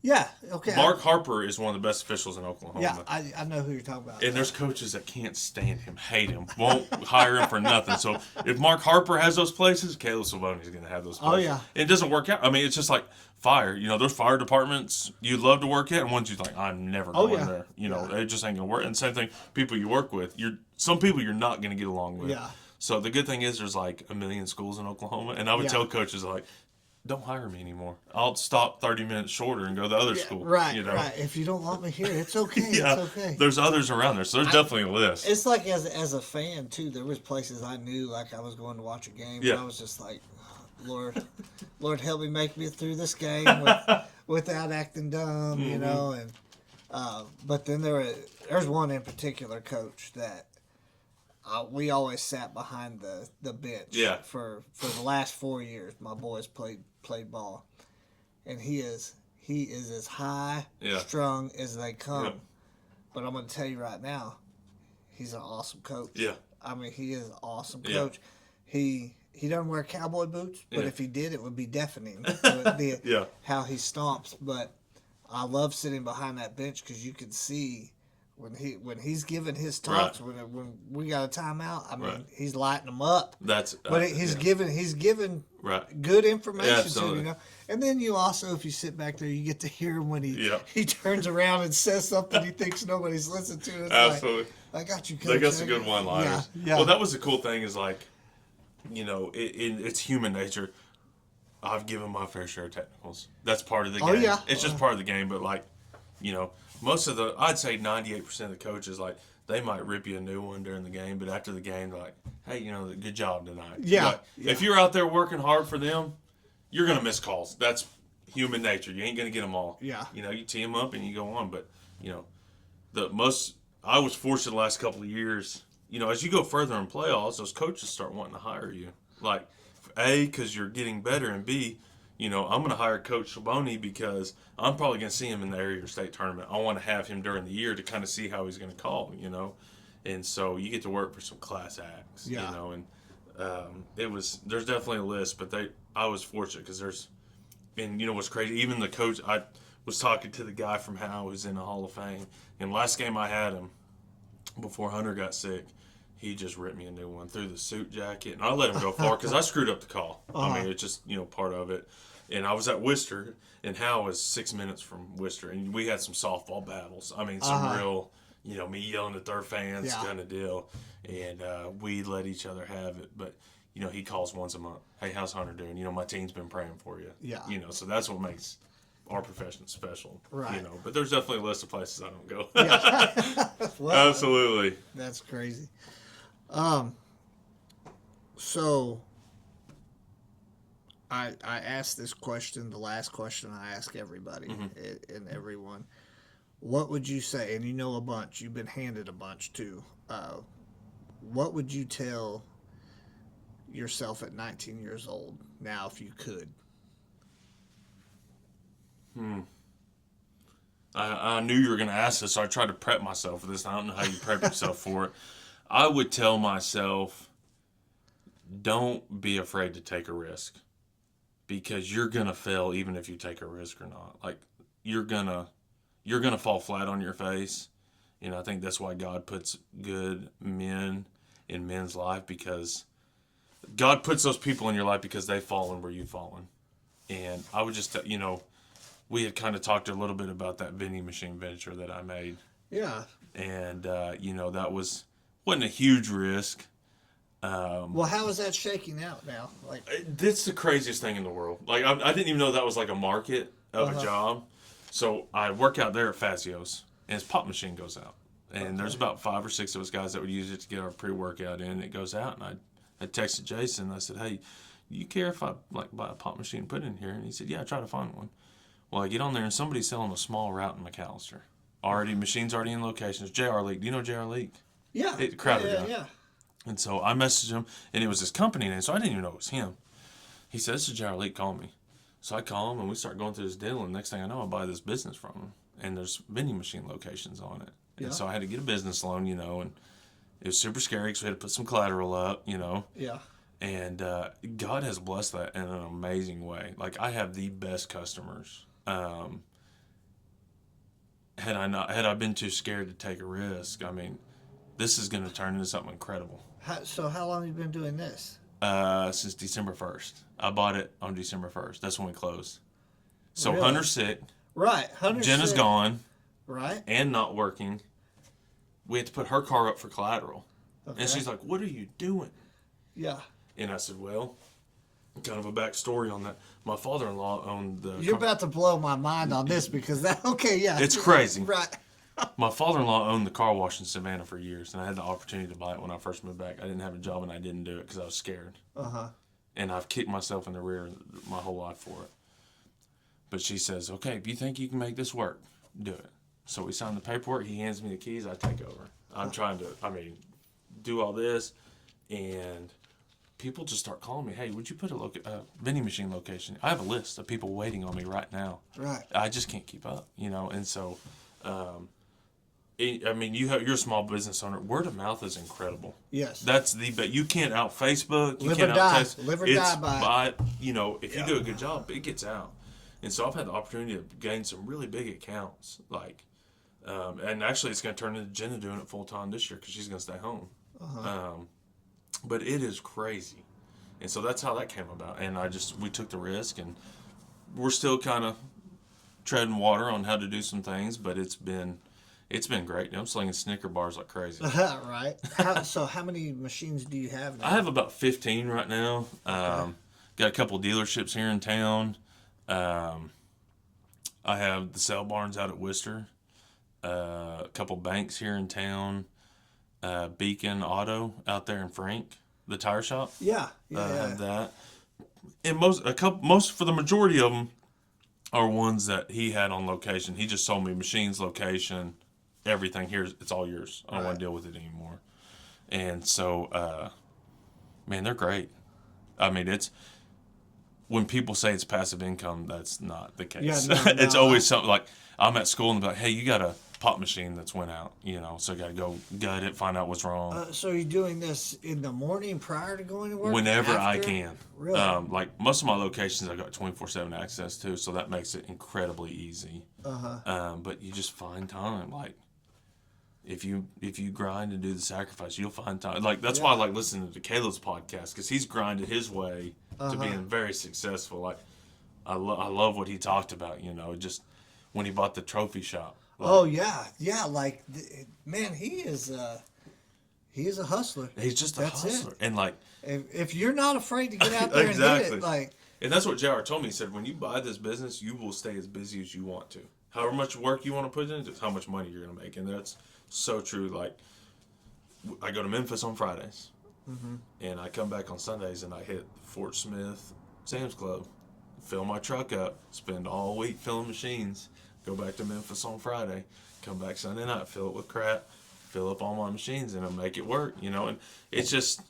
Yeah, okay. Mark Harper is one of the best officials in Oklahoma. Yeah, I know who you're talking about. And there's coaches that can't stand him, hate him, won't hire him for nothing. So if Mark Harper has those places, Kaleb Swboni is going to have those places. Oh, yeah. And it doesn't work out. I mean, it's just like fire. You know, there's fire departments you'd love to work at, and ones you're like, I'm never going there. You know, it just ain't going to work. And same thing, people you work with, some people you're not going to get along with. Yeah. So the good thing is there's like a million schools in Oklahoma. And I would tell coaches, like, don't hire me anymore. I'll stop 30 minutes shorter and go to the other school. Right, you know? right. If you don't want me here, it's okay. Yeah, it's okay. There's others around there, so there's definitely a list. It's like as a fan, too, there was places I knew, like I was going to watch a game, and I was just like, Lord, help me make me through this game without acting dumb, you know. And but then there's one in particular, coach, that we always sat behind the bench for the last 4 years. My boys played ball, and he is as high strung as they come. Yeah. But I'm going to tell you right now, he's an awesome coach. Yeah, I mean, he is an awesome coach. He doesn't wear cowboy boots, but if he did, it would be deafening. How he stomps. But I love sitting behind that bench because you can see. When he's giving his talks, when we got a timeout, I mean, he's lighting them up. He's giving good information to you know. And then you also, if you sit back there, you get to hear him when he turns around and says something he thinks nobody's listened to. It's absolutely, like, I got you, coach. They got some good one-liners. Yeah. Well, that was the cool thing is like, you know, it's human nature. I've given my fair share of technicals. That's part of the game. Oh yeah, it's just part of the game. But like, you know. Most of I'd say 98% of the coaches, like, they might rip you a new one during the game, but after the game, they're like, hey, you know, good job tonight. Yeah. Like, if you're out there working hard for them, you're going to miss calls. That's human nature. You ain't going to get them all. Yeah. You know, you tee them up and you go on. But, you know, I was fortunate the last couple of years, you know, as you go further in playoffs, those coaches start wanting to hire you. Like, A, because you're getting better, and B, you know, I'm going to hire Coach Swboni because I'm probably going to see him in the area state tournament. I want to have him during the year to kind of see how he's going to call, you know. And so you get to work for some class acts, you know. And there's definitely a list, but I was fortunate because and you know what's crazy? Even the coach, was talking to the guy from Howe who's in the Hall of Fame. And last game I had him, before Hunter got sick, he just ripped me a new one through the suit jacket. And I let him go far because I screwed up the call. I mean, it's just, part of it. And I was at Worcester, and Howe was 6 minutes from Worcester. And we had some softball battles. I mean, some real, me yelling at their fans kind of deal. And we let each other have it. But, he calls once a month. Hey, how's Hunter doing? My team's been praying for you. Yeah. So that's what makes our profession special. Right. But there's definitely a list of places I don't go. Yeah. Well, absolutely. That's crazy. So I asked this question, the last question I ask everybody and everyone. What would you say, and you know a bunch, you've been handed a bunch too. What would you tell yourself at 19 years old now if you could? I knew you were going to ask this, so I tried to prep myself for this. I don't know how you prep yourself for it. I would tell myself, don't be afraid to take a risk, because you're going to fail even if you take a risk or not. Like, you're going to fall flat on your face. I think that's why God puts good men in men's life, because God puts those people in your life because they've fallen where you've fallen. And I would just, we had kind of talked a little bit about that vending machine venture that I made. Yeah. And, that wasn't a huge risk. Well, how is that shaking out now? Like, that's the craziest thing in the world. Like, I didn't even know that was like a market of a job. So I work out there at Fazio's, and his pop machine goes out. And there's about 5 or 6 of us guys that would use it to get our pre-workout in. It goes out, and I texted Jason. I said, hey, you care if I buy a pop machine and put it in here? And he said, yeah, try to find one. Well, I get on there, and somebody's selling a small route in McAllister. Machines already in locations. J.R. Leak. Do you know J.R. Leak? Yeah. Crowder guy. Yeah. And so I messaged him, and it was his company name, so I didn't even know it was him. He said, this is J.R. Leak, call me. So I call him, and we start going through his deal, and next thing I know, I buy this business from him. And there's vending machine locations on it. Yeah. And so I had to get a business loan, and it was super scary because we had to put some collateral up, Yeah. And God has blessed that in an amazing way. Like, I have the best customers. Had I been too scared to take a risk, I mean, this is going to turn into something incredible. So how long have you been doing this? Since December 1st. I bought it on December 1st. That's when we closed. So really? Hunter's sick. Right. Jenna's gone. Right. And not working. We had to put her car up for collateral. Okay. And she's like, what are you doing? Yeah. And I said, well, kind of a backstory on that. My father-in-law owned the... You're about to blow my mind on this because that... Okay, yeah. It's crazy. Right. My father-in-law owned the car wash in Savannah for years, and I had the opportunity to buy it when I first moved back. I didn't have a job, and I didn't do it because I was scared. Uh-huh. And I've kicked myself in the rear my whole life for it. But she says, okay, if you think you can make this work, do it. So we signed the paperwork. He hands me the keys. I take over. I'm trying to, do all this, and people just start calling me, hey, would you put a vending machine location? I have a list of people waiting on me right now. Right. I just can't keep up, and so... you're a small business owner. Word of mouth is incredible. Yes. But you can't out Facebook. You Live can't or die. out Live or die by it. If you do a good job, it gets out. And so I've had the opportunity to gain some really big accounts. And actually it's going to turn into Jenna doing it full time this year because she's going to stay home. Uh-huh. But it is crazy. And so that's how that came about. And we took the risk, and we're still kind of treading water on how to do some things, but it's been great. I'm slinging Snicker bars like crazy. Right. So how many machines do you have now? I have about 15 right now. Got a couple dealerships here in town. I have the sale barns out at Worcester. A couple banks here in town. Beacon Auto out there in Frank, the tire shop. Yeah. I have that. And most for the majority of them are ones that he had on location. He just sold me machines, location, everything. It's all yours. I don't want to deal with it anymore. And so, they're great. It's when people say it's passive income, that's not the case. Yeah, no, it's always something like I'm at school and they're like, hey, you got pop machine that's went out, so I got to go gut it, find out what's wrong. So you're doing this in the morning prior to going to work? Whenever I After? can. Really? Like most of my locations I got 24/7 access to, so that makes it incredibly easy. But you just find time. Like if you grind and do the sacrifice, you'll find time. Like that's why I like listening to Caleb's podcast, because he's grinded his way to being very successful. Like I love what he talked about, just when he bought the trophy shop. Like, like man, he is a hustler. he's just a hustler. And like if you're not afraid to get out there exactly. and hit it, and that's what JR told me. He said, when you buy this business, you will stay as busy as you want to. However much work you want to put into it, how much money you're going to make. And that's so true. Like, I go to Memphis on Fridays, and I come back on Sundays, and I hit Fort Smith Sam's Club, fill my truck up, spend all week filling machines, go back to Memphis on Friday, come back Sunday night, fill it with crap, fill up all my machines, and I make it work, and it's just...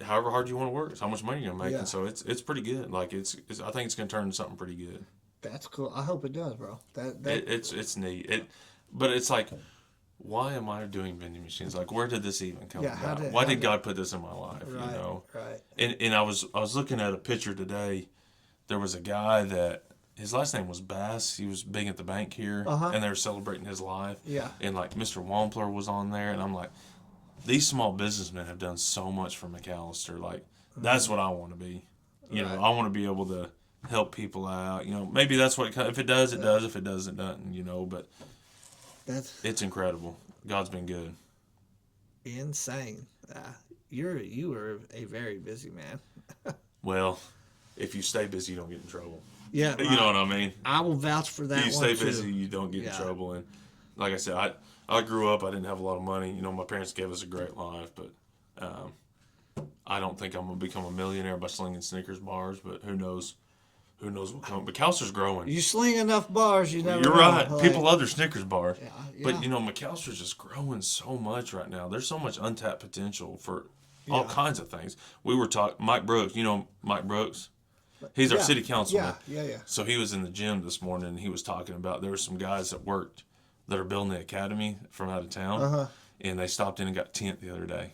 however hard you want to work, it's how much money you're gonna make, and so it's pretty good. Like it's I think it's gonna turn into something pretty good. That's cool. I hope it does, bro. It's neat. But it's like, why am I doing vending machines? Like, where did this even come about? Why did God put this in my life? Right, right. And I was looking at a picture today. There was a guy that his last name was Bass. He was big at the bank here, and they were celebrating his life. Yeah. And like Mr. Wampler was on there, and I'm like, these small businessmen have done so much for McAllister. Like, that's what I want to be. I want to be able to help people out. Maybe that's what, if it does, it does. If it doesn't, it doesn't, but it's incredible. God's been good. Insane. You are a very busy man. Well, if you stay busy, you don't get in trouble. Yeah. You know what I mean? I will vouch for that. You stay busy, you don't get in trouble. And like I said, I grew up, I didn't have a lot of money. My parents gave us a great life, but I don't think I'm going to become a millionaire by slinging Snickers bars, but who knows? Who knows what comes? McAllister's growing. You sling enough bars, you never You're know. right. Like, people love their Snickers bars. Yeah. But, McAllister's just growing so much right now. There's so much untapped potential for all kinds of things. We were talking, Mike Brooks, Mike Brooks? He's our city councilman. Yeah. So he was in the gym this morning, and he was talking about there were some guys that worked that are building the academy from out of town, and they stopped in and got tent the other day.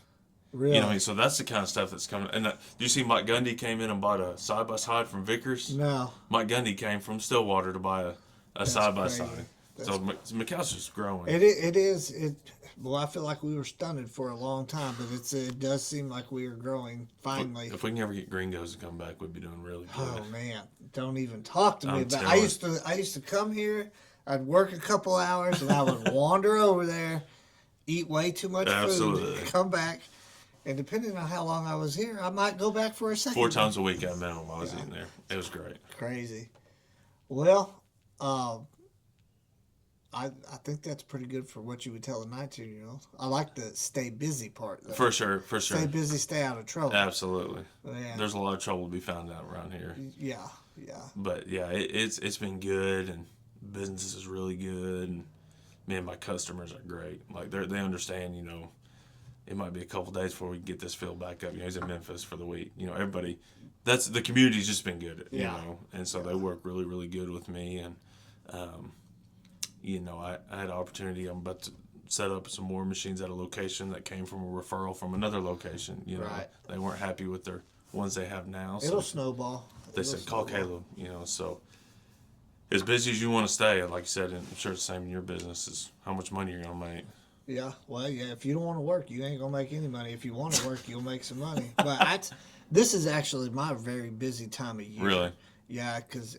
Really? So that's the kind of stuff that's coming. And do you see Mike Gundy came in and bought a side-by-side from Vickers? No. Mike Gundy came from Stillwater to buy a side-by-side. So McAllister's growing. It is. Well, I feel like we were stunted for a long time, but it does seem like we are growing finally. If we can ever get Gringos to come back, we'd be doing really good. Oh man, don't even talk to me about. telling. I used to come here. I'd work a couple hours, and I would wander over there, eat way too much food, come back, and depending on how long I was here, I might go back for a second. 4 times a week at minimum I was eating there. It was great. Crazy. Well, I think that's pretty good for what you would tell a 19-year-old. I like the stay busy part, though. For sure. Stay busy, stay out of trouble. Absolutely. Yeah. There's a lot of trouble to be found out around here. Yeah. But yeah, it's been good, and business is really good, and man, my customers are great. Like they understand, it might be a couple days before we can get this filled back up. He's in Memphis for the week. Everybody, that's the community's just been good, and so they work really, really good with me, and I had an opportunity. I'm about to set up some more machines at a location that came from a referral from another location. Right. They weren't happy with their ones they have now. So It'll snowball. They said, call Caleb, so as busy as you want to stay, like you said, and I'm sure it's the same in your business, is how much money you're going to make. Yeah, well, if you don't want to work, you ain't going to make any money. If you want to work, you'll make some money. But this is actually my very busy time of year. Really? Yeah, because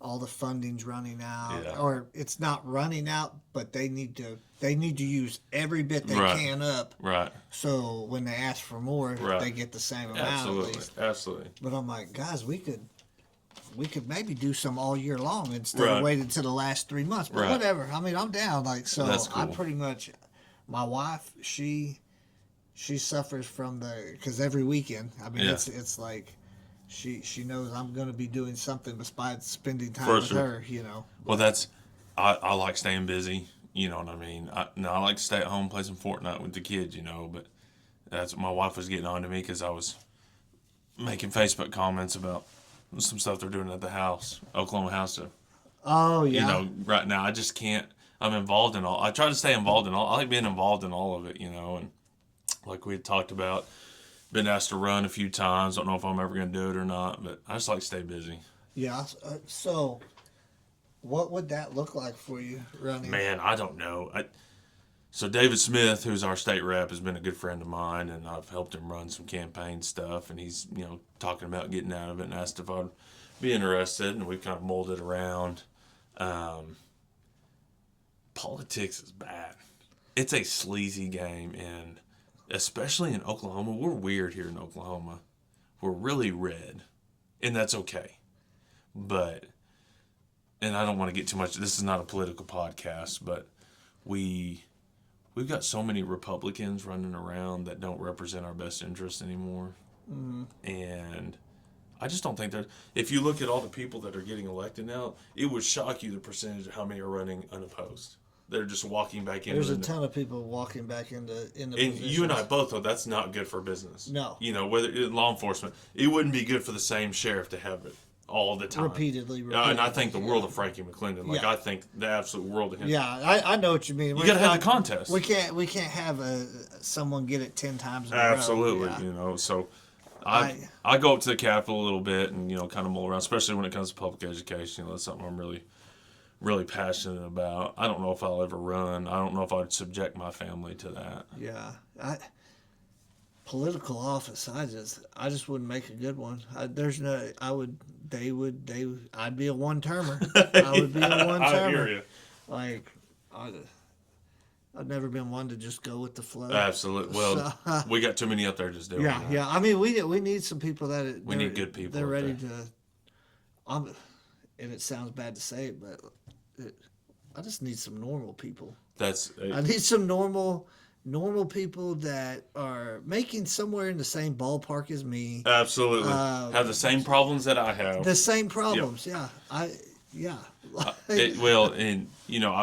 all the funding's running out, Yeah. or it's not running out, but they need to use every bit they can up. Right. So when they ask for more, they get the same amount. Absolutely. At least. Absolutely. But I'm like, guys, we could maybe do some all year long instead of waiting to the last 3 months. But whatever. I mean, I'm down. That's cool. I pretty much, my wife, she suffers from because every weekend, I mean, it's like. She knows I'm going to be doing something besides spending time with her, Well, I like staying busy, you know what I mean? I like to stay at home, play some Fortnite with the kids, but that's my wife was getting on to me because I was making Facebook comments about some stuff they're doing at the house, Oklahoma House. Oh, yeah. Right now, I just can't. I'm involved in all. I try to stay involved in all. I like being involved in all of it, and like we had talked about, been asked to run a few times. Don't know if I'm ever going to do it or not, but I just like to stay busy. Yeah. So, what would that look like for you running? Man, I don't know. So David Smith, who's our state rep, has been a good friend of mine, and I've helped him run some campaign stuff, and he's, talking about getting out of it and asked if I'd be interested, and we've kind of molded around. Politics is bad. It's a sleazy game, and especially in Oklahoma, we're weird here in Oklahoma. We're really red, and that's okay. But, and I don't want to get too much, this is not a political podcast, but we've got so many Republicans running around that don't represent our best interests anymore. Mm-hmm. And I just don't think that, if you look at all the people that are getting elected now, it would shock you the percentage of how many are running unopposed. They're just walking back in. There's a ton of people walking back into and positions. you and I both know that's not good for business. No. Whether in law enforcement, it wouldn't be good for the same sheriff to have it all the time. Repeatedly. And I think the world of Frankie McClendon. Yeah. I think the absolute world of him. Yeah, I know what you mean. You got to have the contest. We can't have someone get it 10 times in a Absolutely. row. Yeah. So I go up to the Capitol a little bit and, kind of mull around, especially when it comes to public education. That's something I'm really, really passionate about. I don't know if I'll ever run. I don't know if I'd subject my family to that. Yeah. Political office, I just wouldn't make a good one. I'd be a one-termer. I would be a one-termer. I hear you. Like, I've never been one to just go with the flow. Absolutely. Well, we got too many up there just doing that. Yeah. I mean, we need some people we need good people. They're ready to. And it sounds bad to say it, but I just need some normal people. I need some normal people that are making somewhere in the same ballpark as me. Absolutely. Have the same problems that I have. The same problems, yeah. I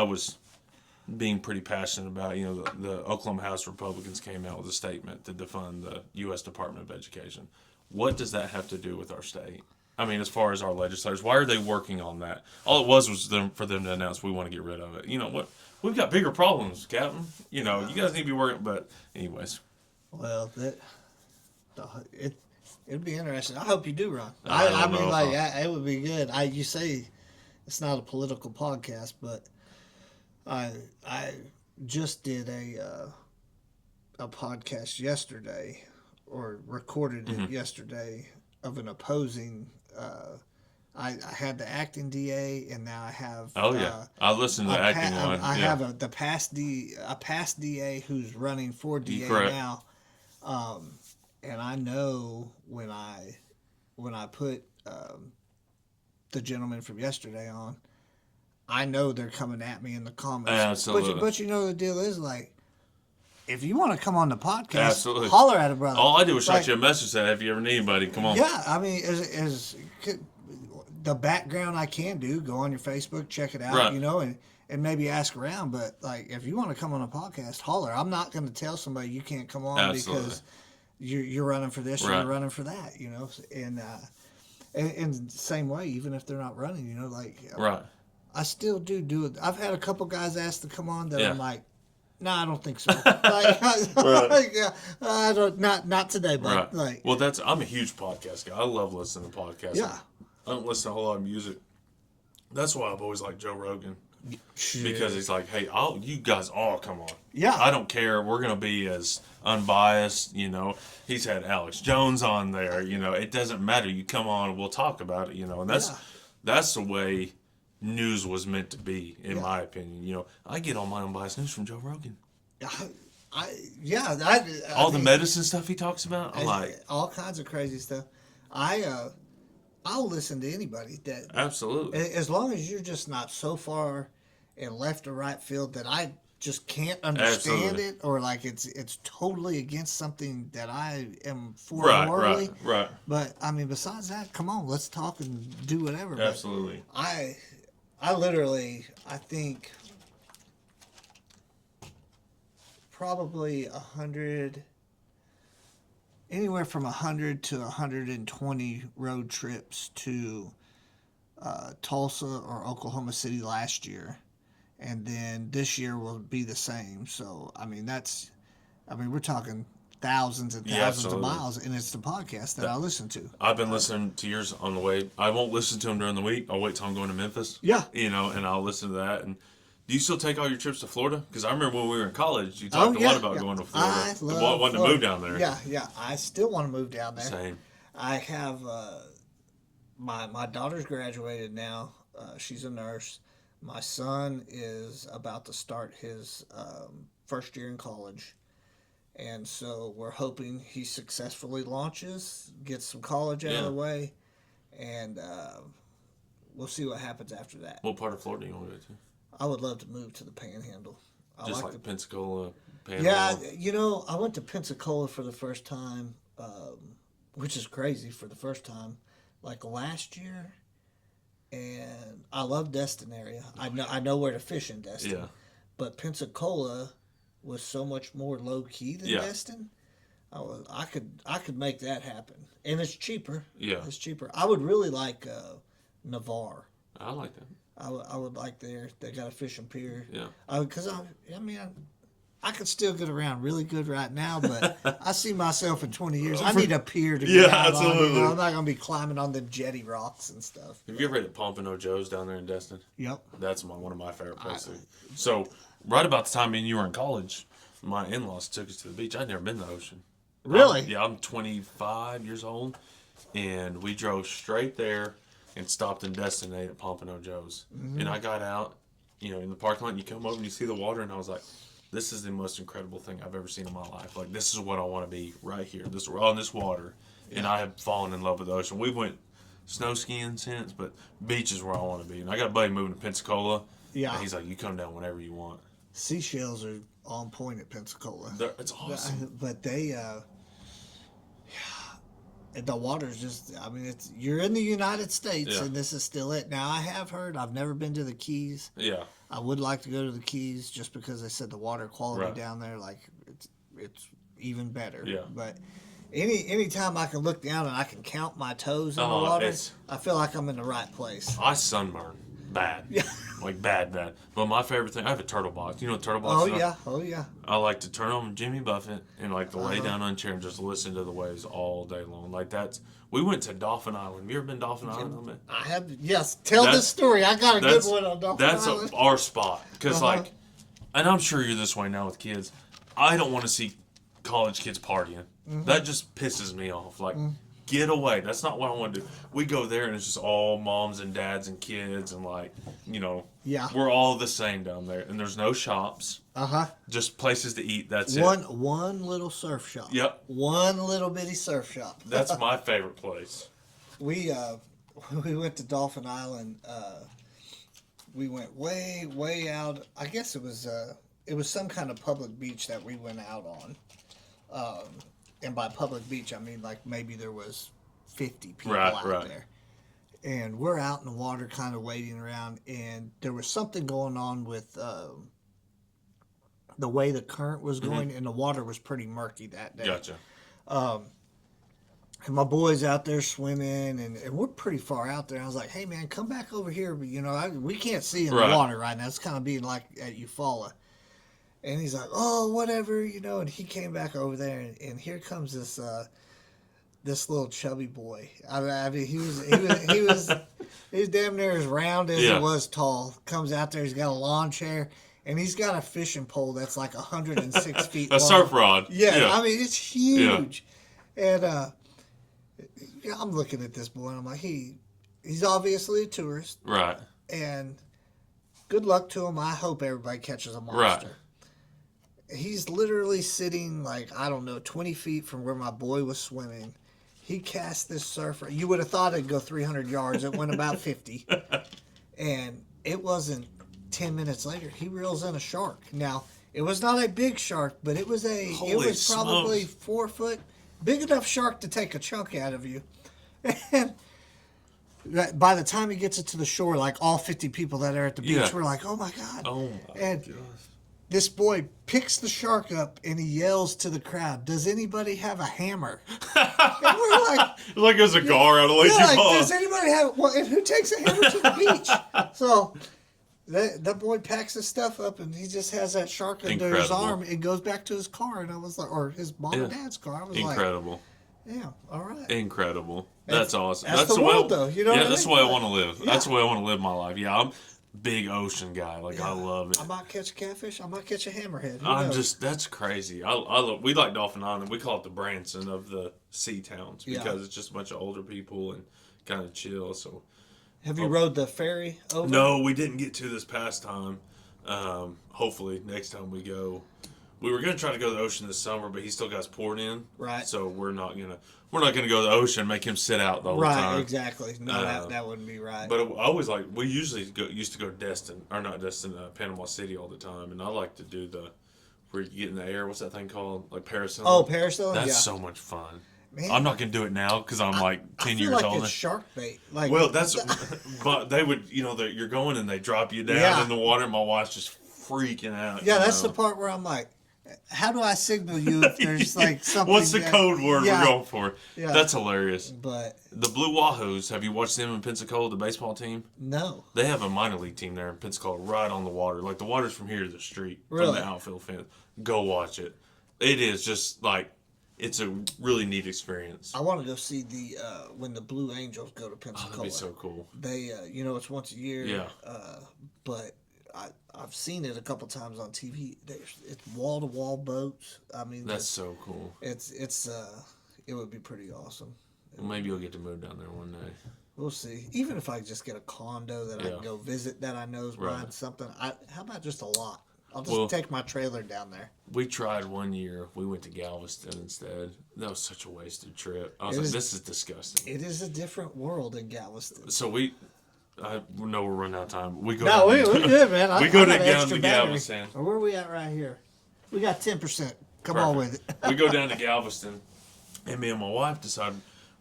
was being pretty passionate about, the Oklahoma House Republicans came out with a statement to defund the U.S. Department of Education. What does that have to do with our state? I mean, as far as our legislators, why are they working on that? All it was for them to announce we want to get rid of it. You know what? We've got bigger problems, Captain. You guys need to be working. But anyways. Well, it'd be interesting. I hope you do run. It would be good. You say it's not a political podcast, but I just did a podcast yesterday, or recorded it yesterday, of an opposing. I had the acting DA, and now I have. Oh yeah, I listened to the acting one. I have a past DA who's running for DA now, and I know when I put the gentleman from yesterday on, I know they're coming at me in the comments. Absolutely. But the deal is, like, if you want to come on the podcast, absolutely, holler at a brother. All I do is shoot you a message that if you ever need anybody, come on. Yeah, I mean, is the background I can do, go on your Facebook, check it out, right. And maybe ask around. But, like, if you want to come on a podcast, holler. I'm not going to tell somebody you can't come on absolutely. Because you're running for this or right. you're running for that, And the same way, even if they're not running, right. I still do it. I've had a couple guys ask to come on that I'm like, no, I don't think so. Not today, but right. Well, I'm a huge podcast guy. I love listening to podcasts. Yeah. I don't listen to a whole lot of music. That's why I've always liked Joe Rogan. Sure. Because he's like, hey, you guys all come on. Yeah. I don't care. We're going to be as unbiased, He's had Alex Jones on there, It doesn't matter. You come on and we'll talk about it, And that's the way news was meant to be, in my opinion. I get all my unbiased news from Joe Rogan. All the medicine stuff he talks about, I like all kinds of crazy stuff. I'll listen to anybody that absolutely, as long as you're just not so far in left or right field that I just can't understand it, or like it's totally against something that I am for morally. Right. But I mean, besides that, come on, let's talk and do whatever. Absolutely. But I literally, I think probably 100, anywhere from 100 to 120 road trips to Tulsa or Oklahoma City last year. and then this year will be the same. So we're talking thousands and thousands of miles, and it's the podcast that I listen to. I've been listening to yours on the way. I won't listen to them during the week. I'll wait till I'm going to Memphis. Yeah. And I'll listen to that. And do you still take all your trips to Florida? Because I remember when we were in college, you talked a lot about going to Florida. I love wanting to move down there. Yeah. I still want to move down there. Same. I have my daughter's graduated now. She's a nurse. My son is about to start his first year in college. And so we're hoping he successfully launches, gets some college out of the way, and we'll see what happens after that. What part of Florida do you want to go to? I would love to move to the Panhandle. Just like Pensacola, Panhandle? Yeah, I went to Pensacola for the first time, which is crazy for the first time, like last year. And I love Destin area. I know where to fish in Destin. Yeah. But Pensacola was so much more low key than Destin. I could make that happen, and it's cheaper. Yeah, it's cheaper. I would really like Navarre. I like that. I would like there. They got a fishing pier. Yeah. Because I could still get around really good right now, but I see myself in 20 years. I need a pier to get out absolutely. on. I'm not gonna be climbing on them jetty rocks and stuff. Have you ever had Pompano Joe's down there in Destin? Yep. That's one of my favorite places. So right about the time you were in college, my in-laws took us to the beach. I'd never been to the ocean. Really? I'm 25 years old, and we drove straight there and stopped in Destin at Pompano Joe's. Mm-hmm. And I got out, in the parking lot, and you come over and you see the water, and I was like, this is the most incredible thing I've ever seen in my life. Like, this is what I want to be right here. We're on this water, and I have fallen in love with the ocean. We went snow skiing since, but beach is where I want to be. And I got a buddy moving to Pensacola. Yeah. And he's like, you come down whenever you want. Seashells are on point at Pensacola. It's awesome. But they, the water's just, you're in the United States, and this is still it. Now, I have heard, I've never been to the Keys. Yeah. I would like to go to the Keys just because they said the water quality down there, like, it's even better. Yeah. But any time I can look down and I can count my toes in the water, I feel like I'm in the right place. I sunburn bad. Yeah. Like bad. But my favorite thing, I have a turtle box. You know what turtle box is? Oh, yeah. I like to turn on Jimmy Buffett and like to lay down on a chair and just listen to the waves all day long. Like we went to Dolphin Island. Have you ever been to Dolphin Island? I have, yes. Tell this story. I got a good one on Dolphin Island. That's our spot. Because and I'm sure you're this way now with kids, I don't want to see college kids partying. Mm-hmm. That just pisses me off. Like, get away. That's not what I want to do. We go there and it's just all moms and dads and kids and we're all the same down there. And there's no shops. Just places to eat. That's it. One little surf shop. Yep. One little bitty surf shop. That's my favorite place. We went to Dolphin Island. We went way out. I guess it was some kind of public beach that we went out on. And by public beach, I mean like maybe there was 50 people out there. And we're out in the water kind of waiting around, and there was something going on with the way the current was going, and the water was pretty murky that day. Gotcha. And my boy's out there swimming, and we're pretty far out there. I was like, hey, man, come back over here. But, we can't see in the water right now. It's kind of being like at Eufaula. And he's like, oh, whatever, and he came back over there, and here comes this little chubby boy. I mean, he was damn near as round as he was tall. Comes out there, he's got a lawn chair, and he's got a fishing pole that's like 106 feet long. A surf rod. Yeah, I mean, it's huge. Yeah. And I'm looking at this boy, and I'm like, he's obviously a tourist. Right. And good luck to him. I hope everybody catches a monster. Right. He's literally sitting 20 feet from where my boy was swimming. He cast this surfer. You would have thought it'd go 300 yards. It went about 50. And it wasn't 10 minutes later. He reels in a shark. Now, it was not a big shark, but it was probably 4 foot. Big enough shark to take a chunk out of you. And by the time he gets it to the shore, all 50 people that are at the beach were like, oh my God. Oh my gosh. This boy picks the shark up and he yells to the crowd, does anybody have a hammer? And we're like... it was a gar out of Lake Eufaula. Does anybody have... Well, and who takes a hammer to the beach? So That boy packs his stuff up and he just has that shark under his arm and goes back to his car. And I was like, or his mom and dad's car. I was incredible. Like, yeah, all right. Incredible. That's awesome. That's the world, though. You know what I that's mean? the way I want to live. Yeah. That's the way I want to live my life. Yeah, I'm big ocean guy. Like, I love it. I might catch a catfish. I might catch a hammerhead. That's crazy. We like Dolphin Island. We call it the Branson of the sea towns because it's just a bunch of older people and kind of chill. So, have you rode the ferry over? No, we didn't get to this past time. Hopefully next time we go. We were gonna try to go to the ocean this summer, but he still got his port in. Right. So we're not gonna go to the ocean and make him sit out the whole time. Right, exactly. No, that wouldn't be right. But I always we usually used to go to Panama City all the time, and I like to do where you get in the air. What's that thing called? Like parasailing. Oh, parasailing. That's so much fun. Man, I'm not gonna do it now because I'm 10 years like older. It's shark bait. But they would, you're going and they drop you down in the water. And my wife's just freaking out. Yeah, that's the part where I'm like, how do I signal you if there's something? What's the code word we're going for? Yeah. That's hilarious. But the Blue Wahoos, have you watched them in Pensacola, the baseball team? No. They have a minor league team there in Pensacola, right on the water. Like the water's from here to the street, from the outfield fence. Go watch it. It is just it's a really neat experience. I want to go see when the Blue Angels go to Pensacola. That'd be so cool. They, it's once a year. Yeah. But I've seen it a couple times on TV. It's wall to wall boats. I mean, that's so cool. It would be pretty awesome. Well, maybe you'll get to move down there one day. We'll see. Even if I just get a condo that I can go visit that I know is buying something. How about just a lot? I'll just take my trailer down there. We tried one year. We went to Galveston instead. That was such a wasted trip. I was like, this is disgusting. It is a different world in Galveston. So I know we're running out of time. We're good, man. We go down to Galveston. Where are we at right here? We got 10%. Come on with it. We go down to Galveston, and me and my wife decide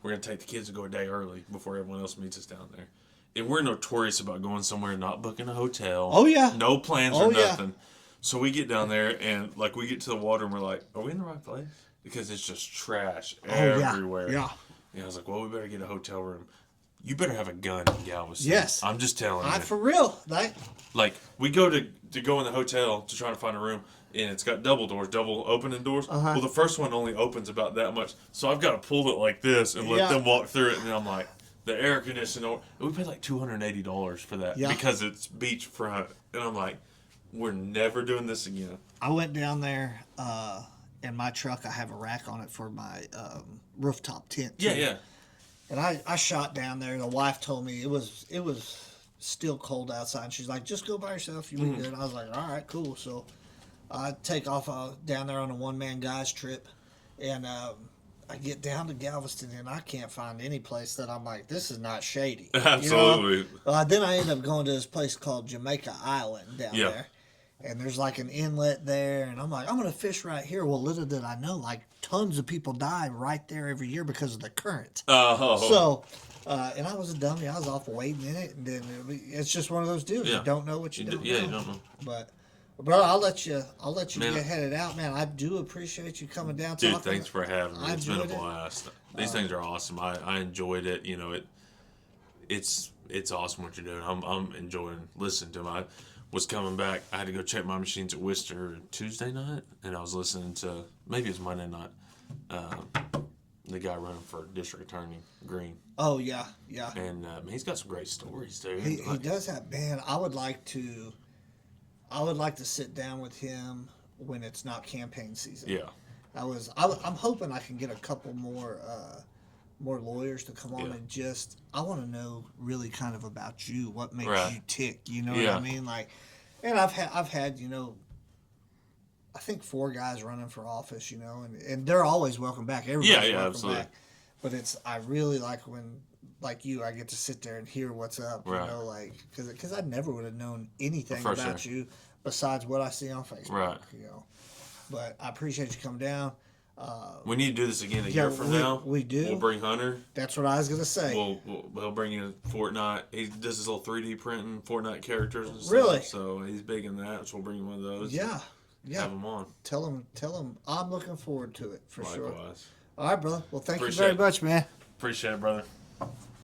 we're going to take the kids and go a day early before everyone else meets us down there. And we're notorious about going somewhere and not booking a hotel. Oh, yeah. No plans or nothing. Yeah. So we get down there, and we get to the water, and we're like, are we in the right place? Because it's just trash everywhere. Yeah. And I was like, well, we better get a hotel room. You better have a gun in Galveston. Yes. I'm just telling you. For real. We go to go in the hotel to try to find a room, and it's got double opening doors. Uh-huh. Well, the first one only opens about that much. So I've got to pull it like this and let them walk through it. And I'm like, the air conditioner. We paid $280 for that because it's beachfront. And I'm like, we're never doing this again. I went down there in my truck. I have a rack on it for my rooftop tent. Yeah, yeah. And I shot down there. The wife told me it was still cold outside. And she's like, just go by yourself. You'll be good. I was like, all right, cool. So I take off down there on a one-man guys trip. And I get down to Galveston, and I can't find any place that I'm like, this is not shady. Absolutely. Then I end up going to this place called Jamaica Island down there. And there's an inlet there, and I'm like, I'm going to fish right here. Well, little did I know, tons of people die right there every year because of the current. So, and I was a dummy. I was off wading in it, and then it's just one of those deals. You don't know what you don't know. Yeah, you don't know. But, brother, I'll let you get headed out, man. I do appreciate you coming down. Dude, thanks for having me. It's been a blast. These things are awesome. I enjoyed it. It's awesome what you're doing. I'm enjoying listening to them. I was coming back. I had to go check my machines at Worcester Tuesday night, and I was listening to, maybe it was Monday night, the guy running for district attorney, Green. Oh, yeah, yeah. And he's got some great stories, dude. He does have, man. I would like to sit down with him when it's not campaign season. Yeah. I'm hoping I can get a couple more lawyers to come on and I want to know really kind of about you, what makes you tick, you know what I mean? And I've had, I think 4 guys running for office, and they're always welcome back. Everybody's welcome absolutely. back. But I really like when, like you, I get to sit there and hear what's up, because I never would have known anything about you besides what I see on Facebook, Right. But I appreciate you coming down. We need to do this again a year from now. We do. We'll bring Hunter. That's what I was going to say. We'll bring in Fortnite. He does his little 3D printing Fortnite characters and stuff. Really? So he's big in that. So we'll bring one of those. Yeah. Have him on. Tell him I'm looking forward to it for sure. Likewise. All right, brother. Well, thank you very much, man. Appreciate it, brother.